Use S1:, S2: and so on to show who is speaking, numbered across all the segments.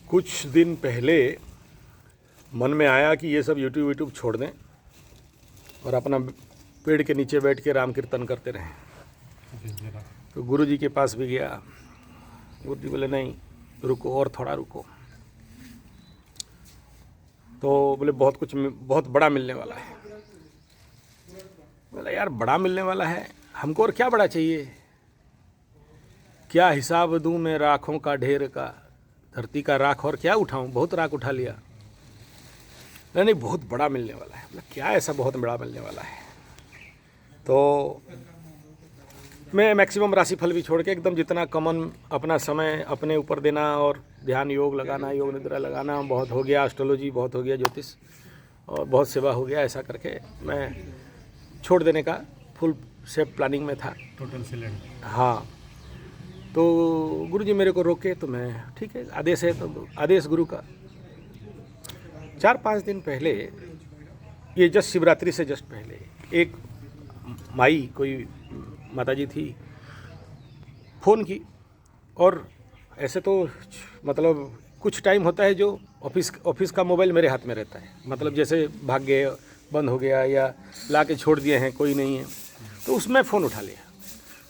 S1: कुछ दिन पहले मन में आया कि ये सब यूट्यूब छोड़ दें और अपना पेड़ के नीचे बैठ के राम कीर्तन करते रहें। तो गुरु जी के पास भी गया। गुरु जी बोले नहीं, रुको और थोड़ा रुको। तो बोले बहुत बड़ा मिलने वाला है। बोला यार बड़ा मिलने वाला है, हमको और क्या बड़ा चाहिए? क्या हिसाब दूं मैं राखों का ढेर का, धरती का राख और क्या उठाऊं, बहुत राख उठा लिया। नहीं बहुत बड़ा मिलने वाला है। बोला क्या ऐसा बहुत बड़ा मिलने वाला है? तो मैं मैक्सिमम राशिफल भी छोड़ के एकदम जितना कॉमन अपना समय अपने ऊपर देना और ध्यान योग लगाना, योग निद्रा लगाना बहुत हो गया, एस्ट्रोलॉजी बहुत हो गया, ज्योतिष और बहुत सेवा हो गया, ऐसा करके मैं छोड़ देने का फुल सेफ प्लानिंग में था।
S2: टोटल सिलेंड।
S1: हाँ, तो गुरु जी मेरे को रोके तो मैं ठीक है, आदेश है तो आदेश गुरु का। 4-5 दिन पहले, ये जस्ट शिवरात्रि से जस्ट पहले, एक माई कोई माताजी थी, फ़ोन की। और ऐसे तो मतलब कुछ टाइम होता है जो ऑफिस का मोबाइल मेरे हाथ में रहता है, मतलब जैसे भाग गए, बंद हो गया या ला के छोड़ दिए हैं, कोई नहीं है, तो उसमें फ़ोन उठा लिया।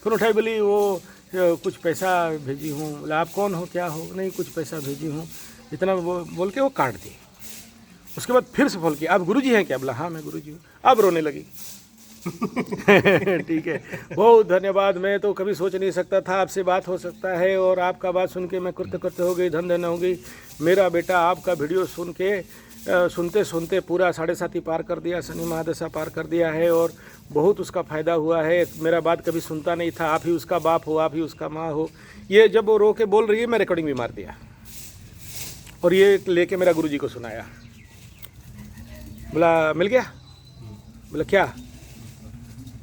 S1: फ़ोन उठाई, बोली वो कुछ पैसा भेजी हूँ। बोले आप कौन हो, क्या हो? नहीं कुछ पैसा भेजी हूँ, इतना बोल के वो काट दी। उसके बाद फिर से फोन किया, आप गुरुजी हैं क्या? बोला हाँ मैं गुरुजी हूँ। अब रोने लगी। ठीक है, बहुत धन्यवाद। मैं तो कभी सोच नहीं सकता था आपसे बात हो सकता है, और आपका बात सुन के मैं कृतकृत्य हो गई, धन हो गई। मेरा बेटा आपका वीडियो सुन के सुनते सुनते पूरा 7.5 पार कर दिया, शनि महादशा पार कर दिया है, और बहुत उसका फ़ायदा हुआ है। मेरा बात कभी सुनता नहीं था, आप ही उसका बाप हो, आप ही उसका माँ हो। ये जब वो रो के बोल रही है, मैं रिकॉर्डिंग भी मार दिया और ये लेके मेरा गुरुजी को सुनाया। बोला मिल गया? बोला क्या?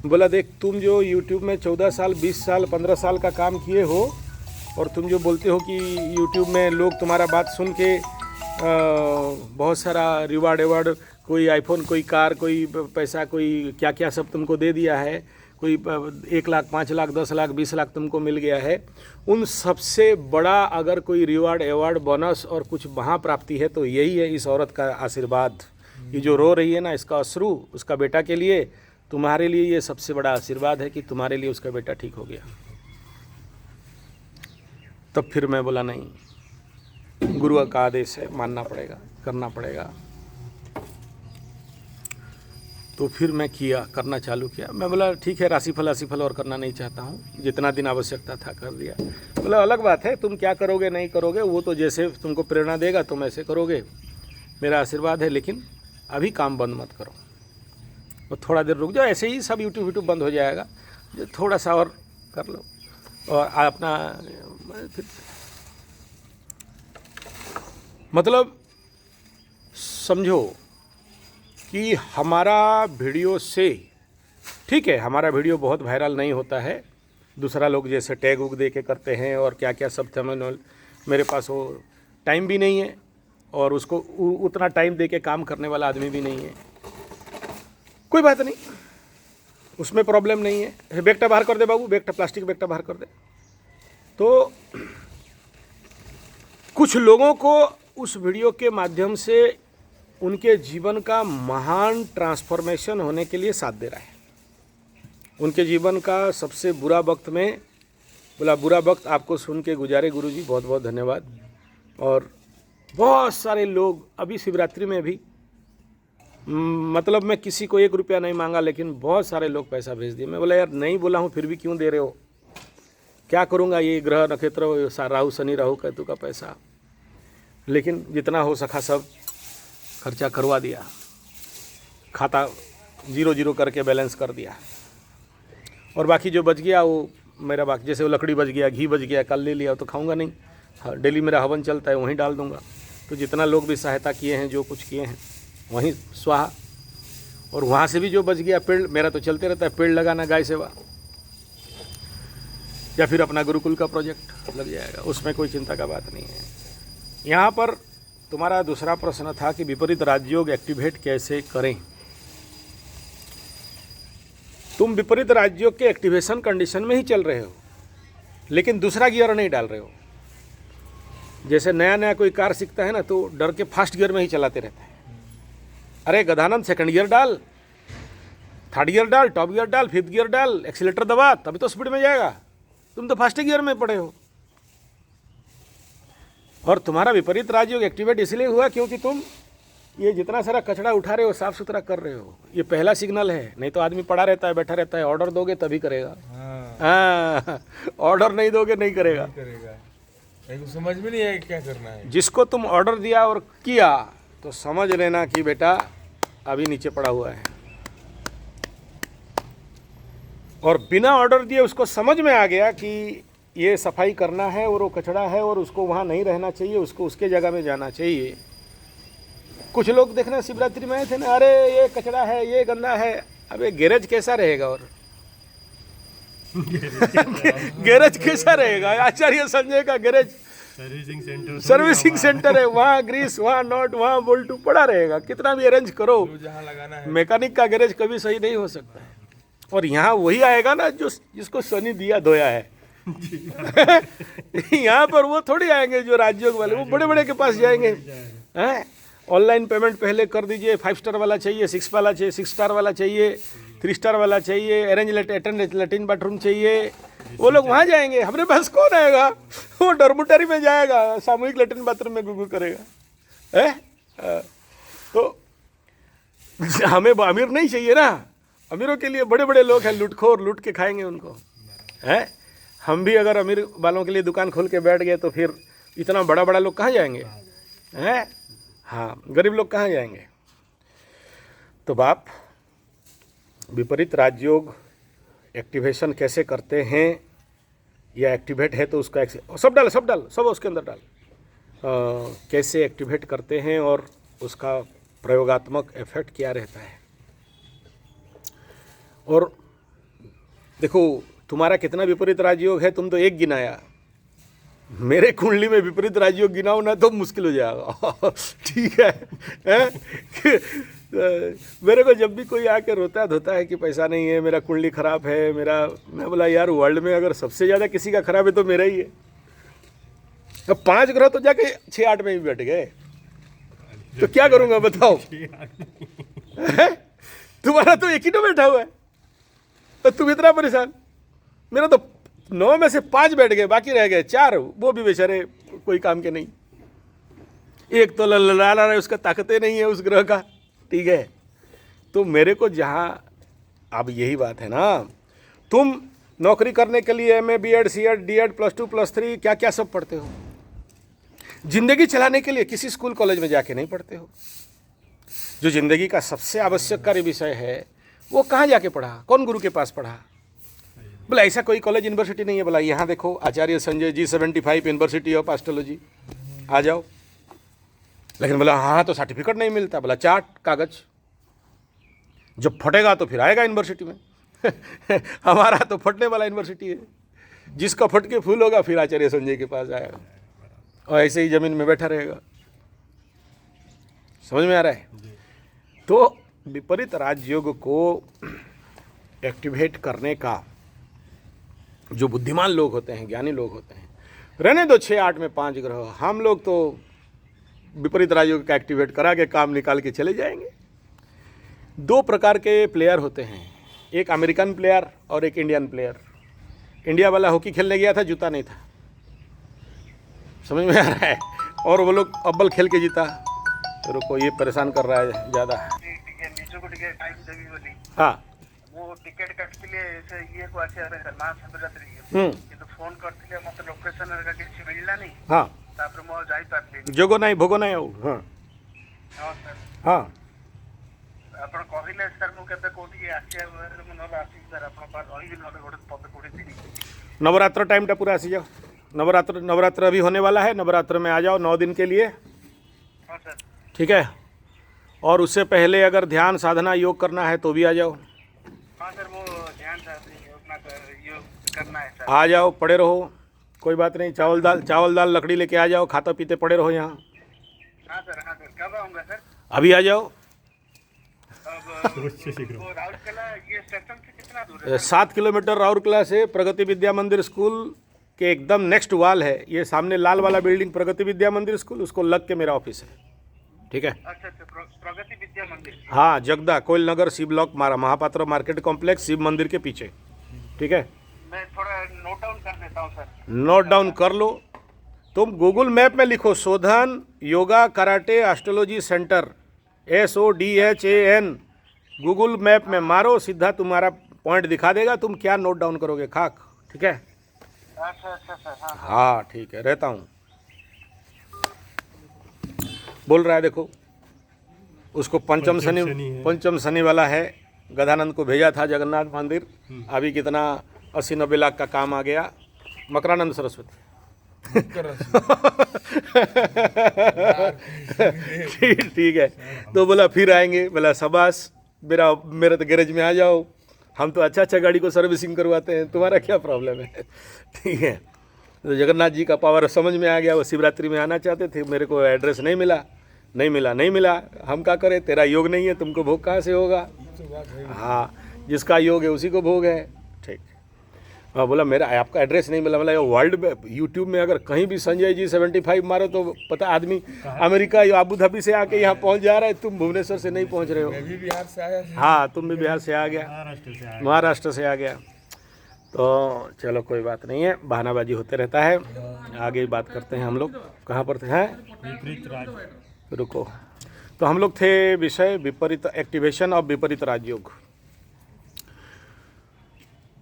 S1: बोला देख, तुम जो YouTube में 14 साल 20 साल 15 साल का काम किए हो, और तुम जो बोलते हो कि YouTube में लोग तुम्हारा बात सुन के बहुत सारा रिवार्ड एवार्ड, कोई आईफोन, कोई कार, कोई पैसा, कोई क्या क्या सब तुमको दे दिया है, कोई 1 लाख 5 लाख 10 लाख 20 लाख तुमको मिल गया है। उन सबसे बड़ा अगर कोई रिवार्ड एवार्ड बोनस और कुछ महाप्राप्ति है तो यही है इस औरत का आशीर्वाद। ये जो रो रही है ना, इसका अश्रु उसका बेटा के लिए, तुम्हारे लिए ये सबसे बड़ा आशीर्वाद है कि तुम्हारे लिए उसका बेटा ठीक हो गया। तब फिर मैं बोला नहीं, गुरु का आदेश है, मानना पड़ेगा, करना पड़ेगा। तो फिर मैं करना चालू किया। मैं बोला ठीक है, राशिफल और करना नहीं चाहता हूँ, जितना दिन आवश्यकता था कर दिया। बोला अलग बात है, तुम क्या करोगे नहीं करोगे वो तो जैसे तुमको प्रेरणा देगा तुम ऐसे करोगे, मेरा आशीर्वाद है, लेकिन अभी काम बंद मत करो, और थोड़ा देर रुक जाओ, ऐसे ही सब यूट्यूब बंद हो जाएगा, जो थोड़ा सा और कर लो। और अपना फिर मतलब समझो कि हमारा वीडियो से, ठीक है हमारा वीडियो बहुत वायरल नहीं होता है, दूसरा लोग जैसे टैग उग दे के करते हैं और क्या क्या सब थंबनेल, मेरे पास वो टाइम भी नहीं है और उसको उतना टाइम दे के काम करने वाला आदमी भी नहीं है। कोई बात नहीं, उसमें प्रॉब्लम नहीं है। बैगटा बाहर कर दे बाबू, बैगटा, प्लास्टिक बैगटा बाहर कर दे। तो कुछ लोगों को उस वीडियो के माध्यम से उनके जीवन का महान ट्रांसफॉर्मेशन होने के लिए साथ दे रहा है। उनके जीवन का सबसे बुरा वक्त में, बोला बुरा वक्त आपको सुन के गुजारे गुरुजी, बहुत बहुत धन्यवाद। और बहुत सारे लोग अभी शिवरात्रि में भी, मतलब मैं किसी को 1 रुपया नहीं मांगा, लेकिन बहुत सारे लोग पैसा भेज दिए। मैं बोला यार नहीं बोला हूँ फिर भी क्यों दे रहे हो? क्या करूँगा, ये ग्रह नक्षत्र राहु शनि राहु केतु का पैसा, लेकिन जितना हो सका सब खर्चा करवा दिया, खाता 0 करके बैलेंस कर दिया, और बाकी जो बच गया वो मेरा बाकी, जैसे वो लकड़ी बच गया, घी बच गया, कल ले लिया तो खाऊंगा नहीं, हाँ डेली मेरा हवन चलता है वहीं डाल दूंगा। तो जितना लोग भी सहायता किए हैं, जो कुछ किए हैं वहीं स्वाहा, और वहाँ से भी जो बच गया, पेड़ मेरा तो चलते रहता है, पेड़ लगाना, गाय सेवा, या फिर अपना गुरुकुल का प्रोजेक्ट लग जाएगा, उसमें कोई चिंता का बात नहीं है। यहाँ पर तुम्हारा दूसरा प्रश्न था कि विपरीत राजयोग एक्टिवेट कैसे करें। तुम विपरीत राजयोग के एक्टिवेशन कंडीशन में ही चल रहे हो, लेकिन दूसरा गियर नहीं डाल रहे हो। जैसे नया नया कोई कार सीखता है ना तो डर के फास्ट गियर में ही चलाते रहता है। अरे गधानंद, सेकंड गियर डाल, थर्ड गियर डाल, टॉप गियर डाल, फिफ्थ गियर डाल, एक्सीलेटर दबा, तभी तो स्पीड में जाएगा। तुम तो फास्ट गियर में पड़े हो। और तुम्हारा विपरीत राजयोग एक्टिवेट इसलिए हुआ क्योंकि तुम ये जितना सारा कचरा उठा रहे हो, साफ सुथरा कर रहे हो। ये पहला सिग्नल है। नहीं तो आदमी पड़ा रहता है, बैठा रहता है। ऑर्डर दोगे तभी करेगा। हाँ, ऑर्डर नहीं दोगे नहीं करेगा।
S2: तो समझ में नहीं आया क्या करना है।
S1: जिसको तुम ऑर्डर दिया और किया तो समझ लेना कि बेटा अभी नीचे पड़ा हुआ है। और बिना ऑर्डर दिए उसको समझ में आ गया कि ये सफाई करना है और वो कचरा है और उसको वहाँ नहीं रहना चाहिए, उसको उसके जगह में जाना चाहिए। कुछ लोग देखना शिवरात्रि में आए थे ना, अरे ये कचरा है, ये गंदा है। अबे गैरेज कैसा रहेगा? और गैरेज कैसा रहेगा? आचार्य संजय का गैरेज सर्विसिंग सेंटर है। वहाँ ग्रीस, वहाँ नॉट, वहाँ बोल्टू पड़ा रहेगा। कितना भी अरेंज करो,
S2: लगाना है।
S1: मैकेनिक का गैरेज कभी सही नहीं हो सकता है। और यहाँ वही आएगा ना जो जिसको शनि दिया धोया है। यहाँ पर वो थोड़ी आएंगे जो राजयोग वाले, वो बड़े बड़े के पास जाएंगे। हैं, ऑनलाइन पेमेंट पहले कर दीजिए। 5 स्टार वाला चाहिए, 6 वाला चाहिए, 6 स्टार वाला चाहिए, 3 स्टार वाला चाहिए, अरेंज लेटिन बाथरूम चाहिए। वो लोग वहाँ जाएंगे। हमारे पास कौन आएगा? वो डॉर्मेटरी में जाएगा, सामूहिक लेटिन बाथरूम में गुगु करेगा। है तो हमें अमीर नहीं चाहिए ना। अमीरों के लिए बड़े बड़े लोग हैं, लूटखोर, लूट के खाएंगे उनको। है, हम भी अगर अमीर वालों के लिए दुकान खोल के बैठ गए तो फिर इतना बड़ा बड़ा लोग कहाँ जाएंगे? हैं, हाँ, गरीब लोग कहाँ जाएंगे? तो बाप, विपरीत राजयोग एक्टिवेशन कैसे करते हैं, या एक्टिवेट है तो उसका सब डाल सब उसके अंदर डाल। कैसे एक्टिवेट करते हैं और उसका प्रयोगात्मक इफेक्ट क्या रहता है। और देखो तुम्हारा कितना विपरीत राजयोग है, तुम तो एक गिनाया। मेरे कुंडली में विपरीत राजयोग गिनाओ ना तो मुश्किल हो जाएगा। ठीक है? मेरे को जब भी कोई आके रोता धोता है कि पैसा नहीं है, मेरा कुंडली खराब है, मैं बोला यार वर्ल्ड में अगर सबसे ज़्यादा किसी का खराब है तो मेरा ही है। अब 5 ग्रह तो जाके 6-8 में ही बैठ गए, तो क्या करूँगा बताओ? तुम्हारा तो एक ही तो बैठा हुआ है, तो तुम इतना परेशान। मेरा तो 9 में से 5 बैठ गए, बाकी रह गए 4, वो भी बेचारे कोई काम के नहीं। एक तो लड़ा रहा है, उसका ताकतें नहीं है उस ग्रह का। ठीक है, तो मेरे को जहाँ अब यही बात है ना, तुम नौकरी करने के लिए MA BEd CEd DEd +2 +3 क्या क्या सब पढ़ते हो। जिंदगी चलाने के लिए किसी स्कूल कॉलेज में जाके नहीं पढ़ते हो। जो जिंदगी का सबसे आवश्यककारी विषय है वो कहाँ जाके पढ़ा, कौन गुरु के पास पढ़ा? बोला ऐसा कोई कॉलेज यूनिवर्सिटी नहीं है। बोला यहाँ देखो Acharya Sanjay G75 university of astrology, आ जाओ। लेकिन बोला हाँ तो सर्टिफिकेट नहीं मिलता। बोला चाट कागज, जब फटेगा तो फिर आएगा यूनिवर्सिटी में। हमारा तो फटने वाला यूनिवर्सिटी है, जिसका फट के फूल होगा फिर आचार्य संजय के पास आएगा और ऐसे ही जमीन में बैठा रहेगा। समझ में आ रहा है? तो विपरीत राजयोग को एक्टिवेट करने का जो बुद्धिमान लोग होते हैं, ज्ञानी लोग होते हैं, रहने दो 6-8 में 5 ग्रह, हम लोग तो विपरीत राजयोग का एक्टिवेट करा के काम निकाल के चले जाएंगे। 2 प्रकार के प्लेयर होते हैं, एक अमेरिकन प्लेयर और एक इंडियन प्लेयर। इंडिया वाला हॉकी खेलने गया था, जूता नहीं था। समझ में आ रहा है? और वो लोग अव्वल खेल के जीता। तो रुको, ये परेशान कर रहा है ज़्यादा। हाँ,
S3: वो टिकट काटଥିଲେ ସେ ଇଏ କୁ ଆସିବା ପାଇଁ ମା ଶିବରାତ୍ରି କିନ୍ତୁ ଫୋନ କରିଥିଲେ ମତେ ଲୋକେସନ ରେ କିଛି ମିଳିଲାନି।
S1: हाँ,
S3: ତାପରେ ମୁଁ ଆଉ ଯାଇ ପାରିଲିନି।
S1: जोगो नहीं भोगो नहीं आओ। हाँ
S3: ହଁ ସାର୍,
S1: हाँ,
S3: ଆପଣ କହିଲେ ସାର୍ ମୁଁ କେବେ କୋଉଠି ଆସିବା ମୁଁ ନହେଲେ ଆସିବି ସାର୍ ଆପଣଙ୍କ ପାଖରେ ରହିବି, ନହେଲେ ଗୋଟେ ପଦେ କୋଉଠି ଥିଲି।
S1: नवरात्र टाइम टा पूरा आसी जाओ। नवरात्र अभी होने वाला है, नवरात्र में आ जाओ 9 दिन के लिए।
S3: हाँ सर,
S1: ठीक है? और उससे पहले अगर ध्यान साधना योग करना है तो भी आ जाओ।
S3: हाँ सर, वो ध्यान योग करना है सर।
S1: आ जाओ, पड़े रहो, कोई बात नहीं। चावल दाल लकड़ी लेके आ जाओ, खाते पीते पड़े रहो यहाँ।
S3: हाँ सर, कब आऊँगा सर?
S1: अभी आ जाओ।
S3: अब वो राउरकेला ये स्टेशन से कितना दूर है?
S1: 7 किलोमीटर राउरकेला से प्रगति विद्या मंदिर स्कूल के एकदम नेक्स्ट वॉल है, ये सामने लाल वाला बिल्डिंग प्रगति विद्या मंदिर स्कूल, उसको लग के मेरा ऑफिस है, ठीक है।
S3: अच्छा अच्छा, प्रगति विद्या मंदिर।
S1: हाँ, Jagda Koel Nagar C block Mahapatra market complex Shiv Mandir के पीछे, ठीक है।
S3: मैं थोड़ा नोट डाउन कर देता हूँ सर।
S1: नोट डाउन कर लो। तुम गूगल मैप में लिखो शोधन yoga karate astrology centre, SODHAN, Google map में मारो, सीधा तुम्हारा पॉइंट दिखा देगा। तुम क्या नोट डाउन करोगे खाक, ठीक है।
S3: अच्छा अच्छा सर, हाँ
S1: हाँ ठीक है, रहता हूँ। बोल रहा है देखो, उसको पंचम शनि वाला है। गधानंद को भेजा था जगन्नाथ मंदिर, अभी कितना 80-90 लाख का काम आ गया। मकरानंद सरस्वती ठीक है। तो बोला फिर आएंगे, बोला शाबाश, मेरा तो गैरेज में आ जाओ, हम तो अच्छा गाड़ी को सर्विसिंग करवाते हैं, तुम्हारा क्या प्रॉब्लम है, ठीक है। तो जगन्नाथ जी का पावर समझ में आ गया। वो शिवरात्रि में आना चाहते थे, मेरे को एड्रेस नहीं मिला। हम क्या करें, तेरा योग नहीं है, तुमको भोग कहाँ से होगा। हाँ, जिसका योग है उसी को भोग है, ठीक। हाँ, बोला मेरा आपका एड्रेस नहीं मिला। मतलब वर्ल्ड में यूट्यूब में अगर कहीं भी संजय जी 75 मारो तो पता आदमी अमेरिका या अबू धाबी से आके यहाँ पहुँच जा रहा है। तुम भुवनेश्वर से नहीं पहुँच रहे हो।
S2: मैं भी बिहार से आया था।
S1: हाँ, तुम भी बिहार से आ गया, महाराष्ट्र से आ गया। तो चलो कोई बात नहीं है, बहानाबाजी होते रहता है। आगे बात करते हैं हम लोग। कहाँ पर थे हैं,
S4: विपरीत राज।
S1: रुको। तो हम लोग थे विषय विपरीत एक्टिवेशन ऑफ विपरीत राजयोग।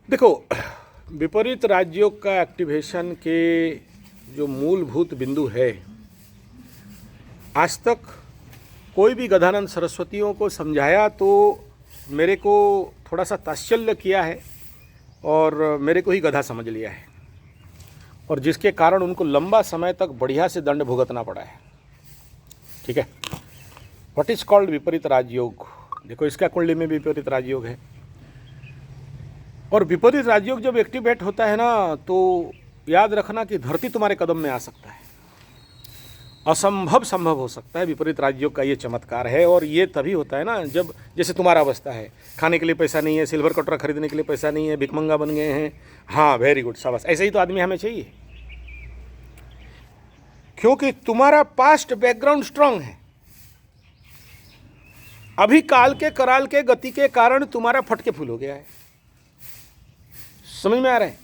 S1: देखो, विपरीत राजयोग का एक्टिवेशन के जो मूलभूत बिंदु है, आज तक कोई भी गधानंद सरस्वतियों को समझाया तो मेरे को थोड़ा सा तात्सल्य किया है और मेरे को ही गधा समझ लिया है, और जिसके कारण उनको लंबा समय तक बढ़िया से दंड भुगतना पड़ा है, ठीक है। व्हाट इज कॉल्ड विपरीत राजयोग। देखो, इसका कुंडली में विपरीत राजयोग है, और विपरीत राजयोग जब एक्टिवेट होता है ना, तो याद रखना कि धरती तुम्हारे कदम में आ सकता है, असंभव संभव हो सकता है। विपरीत राजयोग का ये चमत्कार है, और ये तभी होता है ना जब, जैसे तुम्हारा अवस्था है, खाने के लिए पैसा नहीं है, सिल्वर कटोरा खरीदने के लिए पैसा नहीं है, भिखमंगा बन गए हैं। हाँ, वेरी गुड, शाबाश, ऐसे ही तो आदमी हमें चाहिए, क्योंकि तुम्हारा पास्ट बैकग्राउंड स्ट्रांग है। अभी काल के कराल के गति के कारण तुम्हारा फटके फूल हो गया है, समझ में आ रहा है।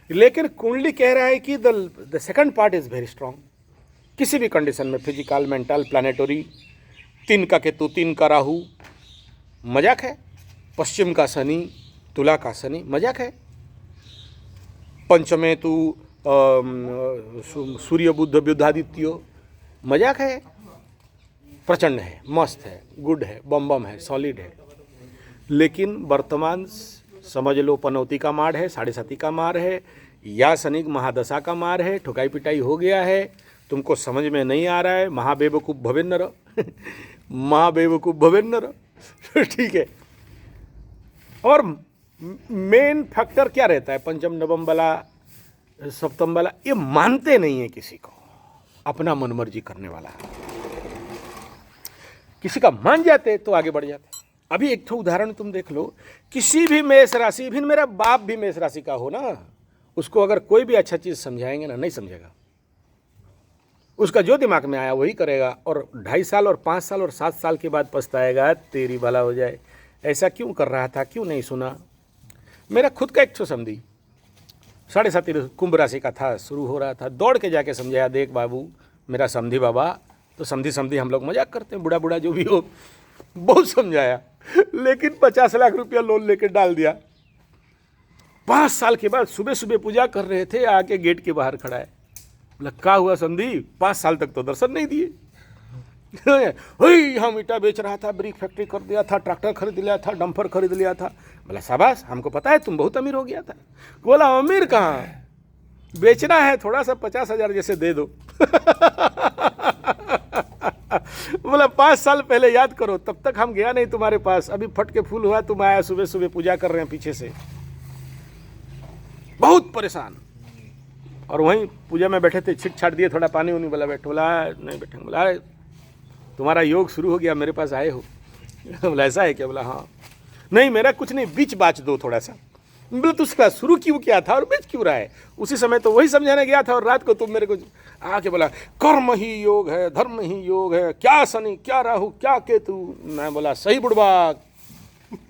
S1: लेकिन कुंडली कह रहा है कि the second part is very strong. किसी भी कंडीशन में, फिजिकल, मेंटल, प्लानेटरी, 3 का केतु, 3 का राहु, मजाक है। पश्चिम का शनि, तुला का शनि, मजाक है। पंचमे तू सूर्य बुध बुधादित्यो, मजाक है। प्रचंड है, मस्त है, गुड है, बम है, सॉलिड है। लेकिन वर्तमान समझ लो पनौती का मार है, 7.5 का मार है, या शनि महादशा का मार है, ठुकाई पिटाई हो गया है, तुमको समझ में नहीं आ रहा है। महाबेवकूफ़ भवेन्नर महाबेवकूफ़ भवेन्नर ठीक है। और मेन फैक्टर क्या रहता है, पंचम नवम वाला, सप्तम वाला, ये मानते नहीं है किसी को, अपना मनमर्जी करने वाला। किसी का मान जाते तो आगे बढ़ जाते। अभी एक तो उदाहरण तुम देख लो, किसी भी मेष राशि, भी मेरा बाप भी मेष राशि का हो ना, उसको अगर कोई भी अच्छा चीज़ समझाएंगे ना, नहीं समझेगा। उसका जो दिमाग में आया वही करेगा, और 2.5 साल और 5 साल और 7 साल के बाद पछताएगा, तेरी भला हो जाए, ऐसा क्यों कर रहा था, क्यों नहीं सुना। मेरा खुद का एक ठो समझी 7.5 कुंभ राशि का था, शुरू हो रहा था, दौड़ के जाके समझाया, देख बाबू मेरा समधी बाबा, तो समधी हम लोग मजाक करते हैं, बूढ़ा जो भी हो, बहुत समझाया, लेकिन 50 लाख रुपया लोन लेके डाल दिया। 5 साल के बाद सुबह सुबह पूजा कर रहे थे, आके गेट के बाहर खड़ा है। बोला क्या हुआ समधी, 5 साल तक तो दर्शन नहीं दिए। हम ईटा बेच रहा था, ब्रिक फैक्ट्री कर दिया था, ट्रैक्टर खरीद लिया था, डंपर खरीद लिया था। बोला शाबाश, हमको पता है तुम बहुत अमीर हो गया था। बोला अमीर कहाँ, बेचना है थोड़ा सा, 50,000 जैसे दे दो बोला 5 साल पहले याद करो, तब तक हम गया नहीं तुम्हारे पास, अभी फट के फूल हुआ, तुम आया सुबह सुबह पूजा कर रहे हैं पीछे से, बहुत परेशान। और वहीं पूजा में बैठे थे, छिट छाट दिए, थोड़ा पानी उनी, बोला बैठो, बोला नहीं बैठेंगे, बोला तुम्हारा योग शुरू हो गया, मेरे पास आए हो। बोला ऐसा है क्या, बोला हाँ। नहीं मेरा कुछ नहीं, बीच बाच दो थोड़ा सा, बोले तू उसका शुरू क्यों किया था और बेच क्यों रहा है? उसी समय तो वही समझाने गया था और रात को तुम मेरे को आके बोला कर्म ही योग है, धर्म ही योग है, क्या शनि क्या राहु क्या केतु। मैं बोला सही बुड़बाक,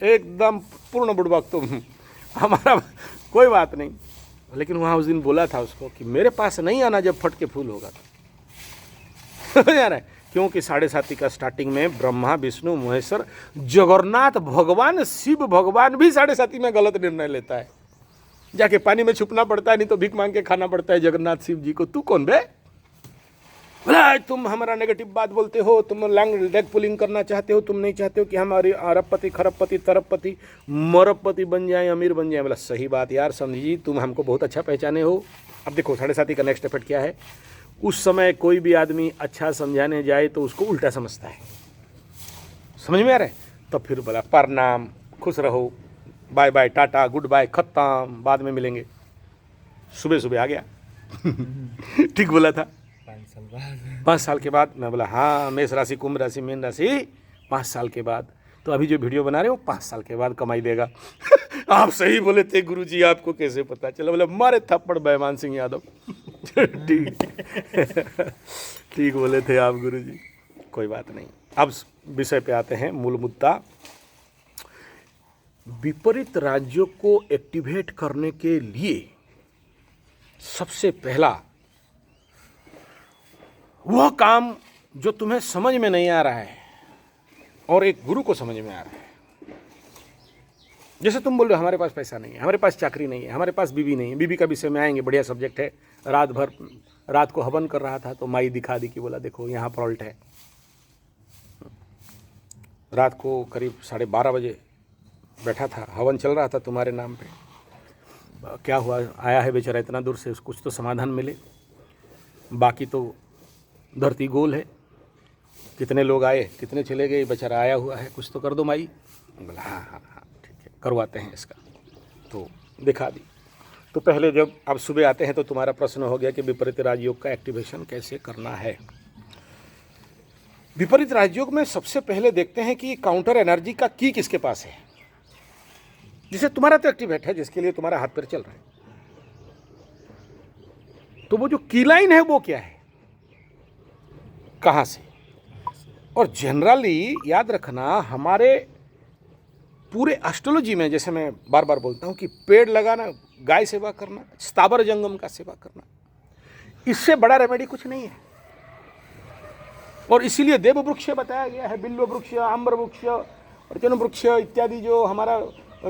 S1: एकदम पूर्ण बुड़बाक तुम, हमारा कोई बात नहीं। लेकिन वहाँ उस दिन बोला था उसको कि मेरे पास नहीं आना जब फट के फूल होगा तो यार है, क्योंकि 7.5 का स्टार्टिंग में ब्रह्मा विष्णु महेश्वर जगन्नाथ भगवान शिव भगवान भी 7.5 में गलत निर्णय लेता है, जाके पानी में छुपना पड़ता है, नहीं तो भीख मांग के खाना पड़ता है जगन्नाथ शिव जी को। तू कौन बे? बोला तुम हमारा नेगेटिव बात बोलते हो, तुम लेग पुलिंग करना चाहते हो, तुम नहीं चाहते हो कि हमारे अरबपति खरबपति तरबपति मरबपति बन जाए, अमीर बन जाए। बोला सही बात यार समझी जी, तुम हमको बहुत अच्छा पहचाने हो। अब देखो 7.5 का नेक्स्ट इफेक्ट क्या है। उस समय कोई भी आदमी अच्छा समझाने जाए तो उसको उल्टा समझता है, समझ में आ रहा है? तो फिर बोला प्रणाम, खुश रहो, bye bye, ta-ta, goodbye, खत्म, बाद में मिलेंगे। सुबह सुबह आ गया ठीक बोला था। 5 साल के बाद मैं बोला हाँ, मेष राशि कुंभ राशि मीन राशि 5 साल के बाद। तो अभी जो वीडियो बना रहे हो 5 साल के बाद कमाई देगा आप सही बोले थे गुरुजी, आपको कैसे पता चला? बोले मारे थप्पड़ बैमान सिंह यादव ठीक ठीक बोले थे आप गुरुजी, कोई बात नहीं। अब विषय पे आते हैं, मूल मुद्दा। विपरीत राज्यों को एक्टिवेट करने के लिए सबसे पहला वह काम जो तुम्हें समझ में नहीं आ रहा है और एक गुरु को समझ में आ रहा है। जैसे तुम बोल रहे हो हमारे पास पैसा नहीं है, हमारे पास चाकरी नहीं है, हमारे पास बीवी नहीं है। बीवी का विषय में आएंगे, बढ़िया सब्जेक्ट है। रात को हवन कर रहा था तो माई दिखा दी कि बोला देखो यहाँ फॉल्ट है। रात को करीब 12:30 बजे बैठा था, हवन चल रहा था तुम्हारे नाम पे। क्या हुआ, आया है बेचारा इतना दूर से, कुछ तो समाधान मिले। बाकी तो धरती गोल है, कितने लोग आए कितने चले गए, बेचारा आया हुआ है, कुछ तो कर दो माई। बोला हाँ हाँ हाँ ठीक है, करवाते हैं इसका। तो दिखा दी। तो पहले जब अब सुबह आते हैं तो तुम्हारा प्रश्न हो गया कि विपरीत राजयोग का एक्टिवेशन कैसे करना है। विपरीत राजयोग में सबसे पहले देखते हैं कि काउंटर एनर्जी का की किसके पास है, जिसे तुम्हारा तो एक्टिवेट है, जिसके लिए तुम्हारा हाथ पैर चल रहा है। तो वो जो की लाइन है वो क्या है, कहाँ से? और जनरली याद रखना, हमारे पूरे एस्ट्रोलॉजी में, जैसे मैं बार बार बोलता हूँ कि पेड़ लगाना, गाय सेवा करना, स्थावर जंगम का सेवा करना, इससे बड़ा रेमेडी कुछ नहीं है। और इसीलिए देव वृक्ष बताया गया है, बिल्व वृक्ष, आम्र वृक्ष, अर्जुन वृक्ष इत्यादि, जो हमारा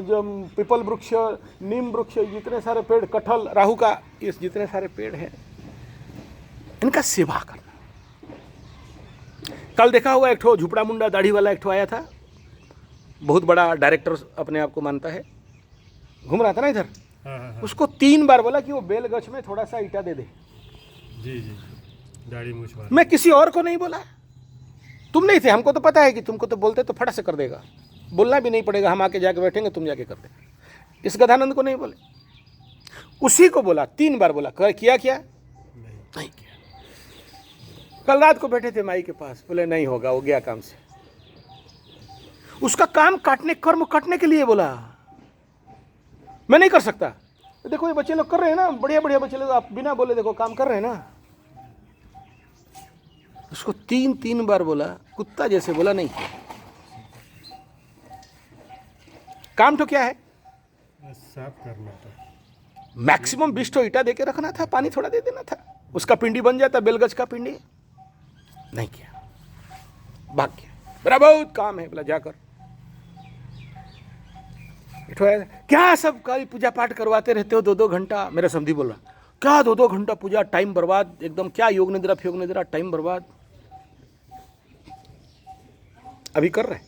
S1: जो पीपल वृक्ष, नीम वृक्ष, जितने सारे पेड़, कटहल, राहु का, इस जितने सारे पेड़ हैं, इनका सेवा करना। कल देखा हुआ एक ठो झुपड़ा मुंडा दाढ़ी वाला एक ठो आया था, बहुत बड़ा डायरेक्टर अपने आप को मानता है, घूम रहा था ना इधर। उसको 3 बार बोला कि वो बेलगछ में थोड़ा सा ईटा दे दे।
S4: जी जी, दाढ़ी मूछ वाला।
S1: मैं किसी और को नहीं बोला, तुम नहीं थे, हमको तो पता है कि तुमको तो बोलते तो फट से कर देगा, बोलना भी नहीं पड़ेगा, हम आके जाके बैठेंगे, तुम जाके कर देगा। इस गधानंद को नहीं बोले, उसी को बोला, 3 बार बोला। किया क्या? नहीं किया। कल रात को बैठे थे माई के पास, बोले नहीं होगा, वो गया काम से। उसका काम काटने, कर्म काटने के लिए बोला, मैं नहीं कर सकता। देखो ये बच्चे लोग कर रहे हैं ना, बढ़िया बढ़िया बच्चे लोग, आप बिना बोले देखो काम कर रहे हैं ना। उसको 3 बार बोला, कुत्ता जैसे बोला, नहीं किया। काम तो क्या है,
S4: साफ करना था।
S1: मैक्सिमम 20 ठो ईटा देके रखना था, पानी थोड़ा दे देना था, उसका पिंडी बन जाता, बेलगज का पिंडी। नहीं किया, भाग गया। मेरा बहुत काम है, बोला जाकर। क्या सब कल पूजा पाठ करवाते रहते हो 2-2 घंटा? मेरा समधी बोल रहा, क्या 2-2 घंटा पूजा, टाइम बर्बाद एकदम, क्या योग निद्रा टाइम बर्बाद। अभी कर रहे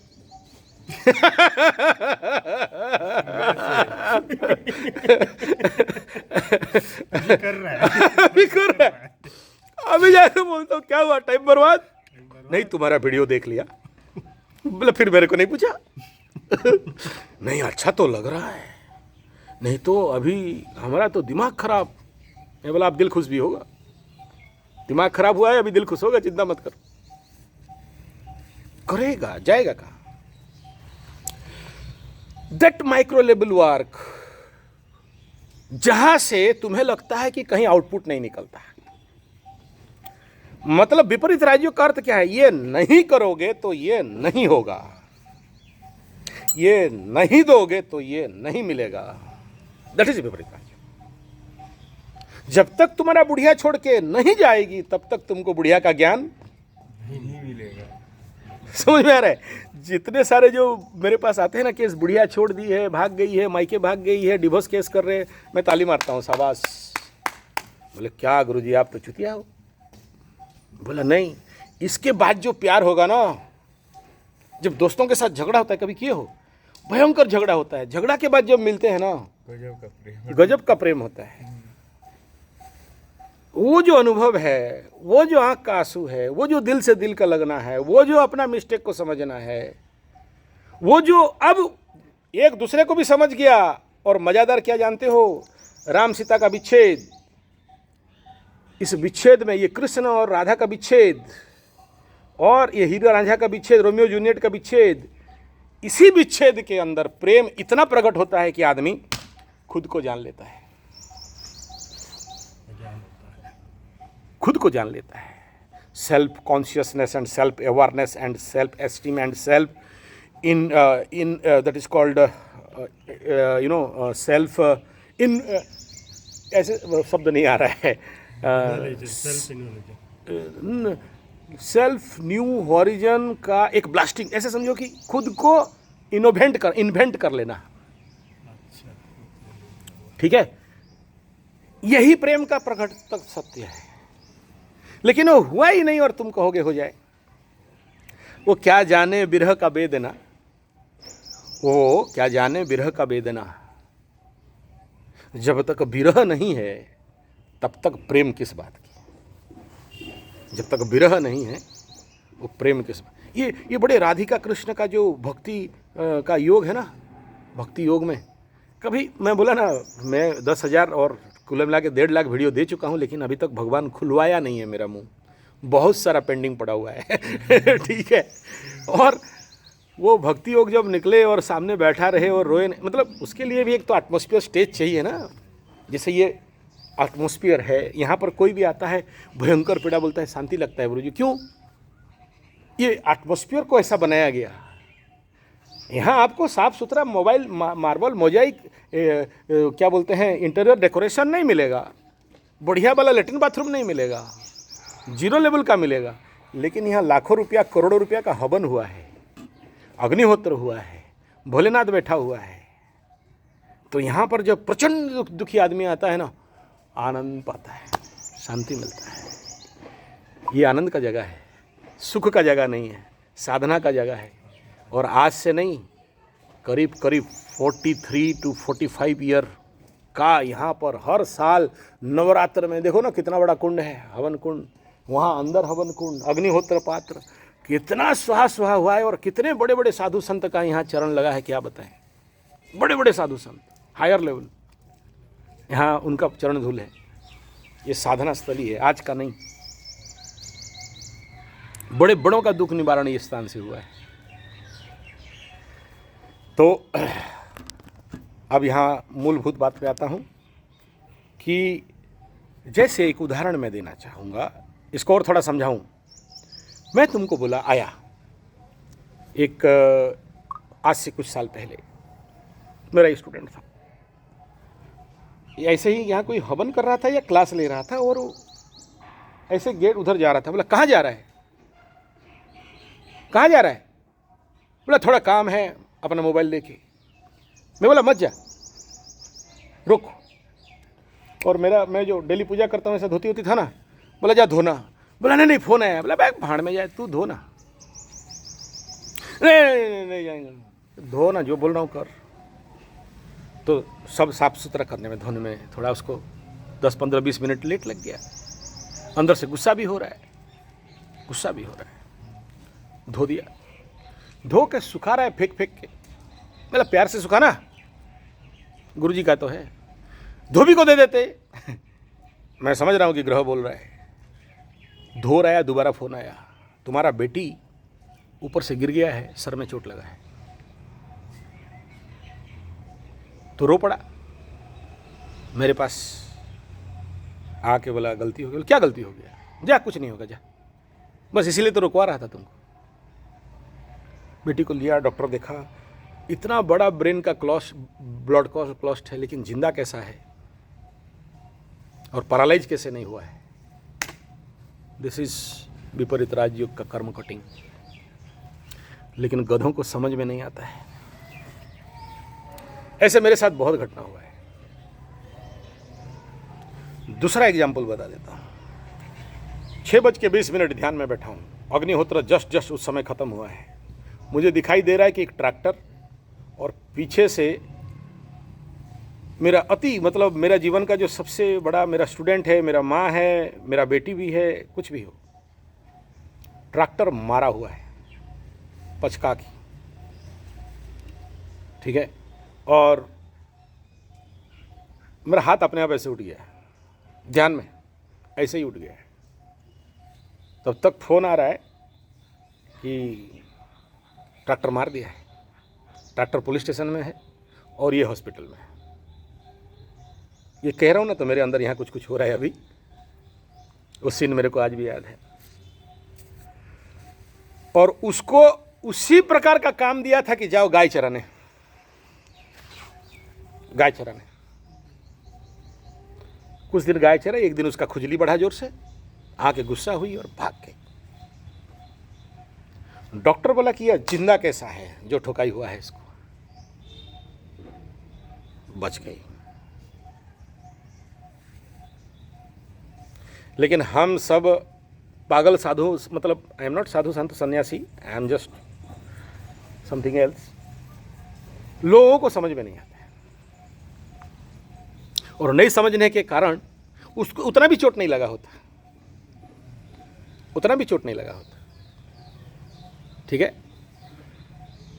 S1: अभी कर रहा है। अभी जाकर बोलता हूँ क्या हुआ, टाइम बर्बाद? नहीं, तुम्हारा वीडियो देख लिया। बोले फिर मेरे को नहीं पूछा। नहीं अच्छा तो लग रहा है, नहीं तो अभी हमारा तो दिमाग खराब। मैं बोला आप दिल खुश भी होगा, दिमाग खराब हुआ है, अभी दिल खुश होगा, चिंता मत करो। करेगा, जाएगा कहाँ? दैट माइक्रो लेवल वर्क जहां से तुम्हें लगता है कि कहीं आउटपुट नहीं निकलता। मतलब विपरीत राज्यों का अर्थ क्या है? ये नहीं करोगे तो ये नहीं होगा, ये नहीं दोगे तो ये नहीं मिलेगा। दैट इज विपरीत राज्य। जब तक तुम्हारा बुढ़िया छोड़ के नहीं जाएगी तब तक तुमको बुढ़िया का ज्ञान
S2: नहीं मिलेगा।
S1: समझ में आ रहा है? जितने सारे जो मेरे पास आते हैं ना, केस बुढ़िया छोड़ दी है, भाग गई है, मायके भाग गई है, डिवोर्स केस कर रहे हैं, मैं ताली मारता हूँ, शाबाश। बोले क्या गुरुजी आप तो चुतिया हो। बोला नहीं, इसके बाद जो प्यार होगा ना, जब दोस्तों के साथ झगड़ा होता है, कभी किए हो, भयंकर झगड़ा होता है, झगड़ा के बाद जब मिलते हैं ना,
S2: गजब का प्रेम।
S1: गजब का प्रेम होता है। वो जो अनुभव है, वो जो आंख का आंसू है, वो जो दिल से दिल का लगना है, वो जो अपना मिस्टेक को समझना है, वो जो अब एक दूसरे को भी समझ गया। और मजादार क्या जानते हो? राम सीता का विच्छेद, इस विच्छेद में ये कृष्ण और राधा का विच्छेद, और ये हीरा रांझा का विच्छेद, रोमियो जूलियट का विच्छेद, इसी विच्छेद के अंदर प्रेम इतना प्रकट होता है कि आदमी खुद को जान लेता है, खुद को जान लेता है। Self consciousness and self awareness and self esteem and self in that is called self in, ऐसे शब्द नहीं आ रहा है, सेल्फ न्यू हॉरिजन का एक ब्लास्टिंग, ऐसे समझो कि खुद को इन्वेंट कर लेना। ठीक है, यही प्रेम का प्रकट तक सत्य है। लेकिन वो हुआ ही नहीं और तुम कहोगे हो जाए। वो क्या जाने विरह का वेदना, वो क्या जाने विरह का वेदना। जब तक विरह नहीं है तब तक प्रेम किस बात की। जब तक विरह नहीं है वो प्रेम किस बात। ये बड़े राधिका कृष्ण का जो भक्ति का योग है ना, भक्ति योग में कभी मैं बोला ना, मैं 10,000 और कुल मिला के 1.5 लाख वीडियो दे चुका हूँ, लेकिन अभी तक भगवान खुलवाया नहीं है मेरा मुंह। बहुत सारा पेंडिंग पड़ा हुआ है। ठीक है। और वो भक्ति योग जब निकले और सामने बैठा रहे और रोए, मतलब उसके लिए भी एक तो एटमॉस्फेयर स्टेज चाहिए ना। जैसे ये एटमॉस्फेयर है, यहाँ पर कोई भी आता है भयंकर पीड़ा बोलता है, शांति लगता है गुरुजी। क्यों? ये एटमॉस्फेयर को ऐसा बनाया गया। यहाँ आपको साफ सुथरा मोबाइल मार्बल मोजाइक क्या बोलते हैं इंटीरियर डेकोरेशन नहीं मिलेगा, बढ़िया वाला लेट्रिन बाथरूम नहीं मिलेगा, 0 लेवल का मिलेगा। लेकिन यहाँ लाखों रुपया करोड़ों रुपया का हवन हुआ है, अग्निहोत्र हुआ है, भोलेनाथ बैठा हुआ है। तो यहाँ पर जब प्रचंड दुखी आदमी आता है ना, आनंद पाता है, शांति मिलता है। ये आनंद का जगह है, सुख का जगह नहीं है, साधना का जगह है। और आज से नहीं, करीब 43 to 45 ईयर का यहाँ पर हर साल नवरात्र में देखो ना कितना बड़ा कुंड है, हवन कुंड, वहाँ अंदर हवन कुंड, अग्निहोत्र पात्र, कितना सुहा हुआ है। और कितने बड़े बड़े साधु संत का यहाँ चरण लगा है, क्या बताएं। बड़े बड़े साधु संत, हायर लेवल, यहाँ उनका चरण धूल है। ये साधना स्थली है, आज का नहीं। बड़े बड़ों का दुख निवारण इस स्थान से हुआ है। तो अब यहाँ मूलभूत बात पे आता हूँ कि जैसे एक उदाहरण मैं देना चाहूँगा, इसको और थोड़ा समझाऊँ। मैं तुमको बोला आया एक आज से कुछ साल पहले मेरा स्टूडेंट था, ऐसे ही यहाँ कोई हवन कर रहा था या क्लास ले रहा था, और ऐसे गेट उधर जा रहा था। बोला कहाँ जा रहा है, कहाँ जा रहा है? बोला थोड़ा काम है, अपना मोबाइल लेके। मैं बोला मत जा, रुक। और मैं जो डेली पूजा करता हूँ ऐसा धोती होती था ना, बोला जा धोना। बोला नहीं फ़ोन आया। बोला बैग भाड़ में जाए, तू धो ना। नहीं जाएंगे, धो ना, जो बोल रहा हूँ कर। तो सब साफ सुथरा करने में, धोने में थोड़ा उसको 10-15-20 मिनट लेट लग गया। अंदर से गुस्सा भी हो रहा है, धो दिया, धो के सुखा रहा है फेंक के। मतलब प्यार से सुखाना, गुरुजी का तो है, धोबी को दे देते। मैं समझ रहा हूँ कि ग्रह बोल रहा है। धो रहा है, दोबारा फ़ोन आया, तुम्हारा बेटी ऊपर से गिर गया है, सर में चोट लगा है। तो रो पड़ा। मेरे पास आके बोला गलती हो गई। क्या गलती हो गया? जा, कुछ नहीं होगा, जा, बस इसीलिए तो रुकवा रहा था तुमको। बेटी को लिया, डॉक्टर देखा, इतना बड़ा ब्रेन का ब्लड क्लॉस्ट है, लेकिन जिंदा कैसा है और पैरालाइज कैसे नहीं हुआ है? दिस इज विपरीत राजयोग का कर्म कटिंग। लेकिन गधों को समझ में नहीं आता है। ऐसे मेरे साथ बहुत घटना हुआ है। दूसरा एग्जाम्पल बता देता हूं। 6:20 ध्यान में बैठा हूं, अग्निहोत्र जस्ट उस समय खत्म हुआ है। मुझे दिखाई दे रहा है कि एक ट्रैक्टर और पीछे से मेरा मेरा जीवन का जो सबसे बड़ा मेरा स्टूडेंट है, मेरा माँ है, मेरा बेटी भी है, कुछ भी हो, ट्रैक्टर मारा हुआ है पचका की, ठीक है, और मेरा हाथ अपने आप ऐसे उठ गया, ध्यान में ऐसे ही उठ गया। तब तक फोन आ रहा है कि ट्रैक्टर मार दिया है, ट्रैक्टर पुलिस स्टेशन में है और ये हॉस्पिटल में है। ये कह रहा हूँ ना, तो मेरे अंदर यहाँ कुछ हो रहा है अभी। उस सीन मेरे को आज भी याद है। और उसको उसी प्रकार का काम दिया था कि जाओ गाय चराने। कुछ दिन गाय चरा, एक दिन उसका खुजली बढ़ा जोर से, आके गुस्सा हुई और भाग गई। डॉक्टर बोला कि यह जिंदा कैसा है जो ठोकाई हुआ है इसको, बच गई। लेकिन हम सब पागल साधु, मतलब आई एम नॉट साधु संत सन्यासी, I am just something else. लोगों को समझ में नहीं आता है और नहीं समझने के कारण उसको उतना भी चोट नहीं लगा होता, ठीक है।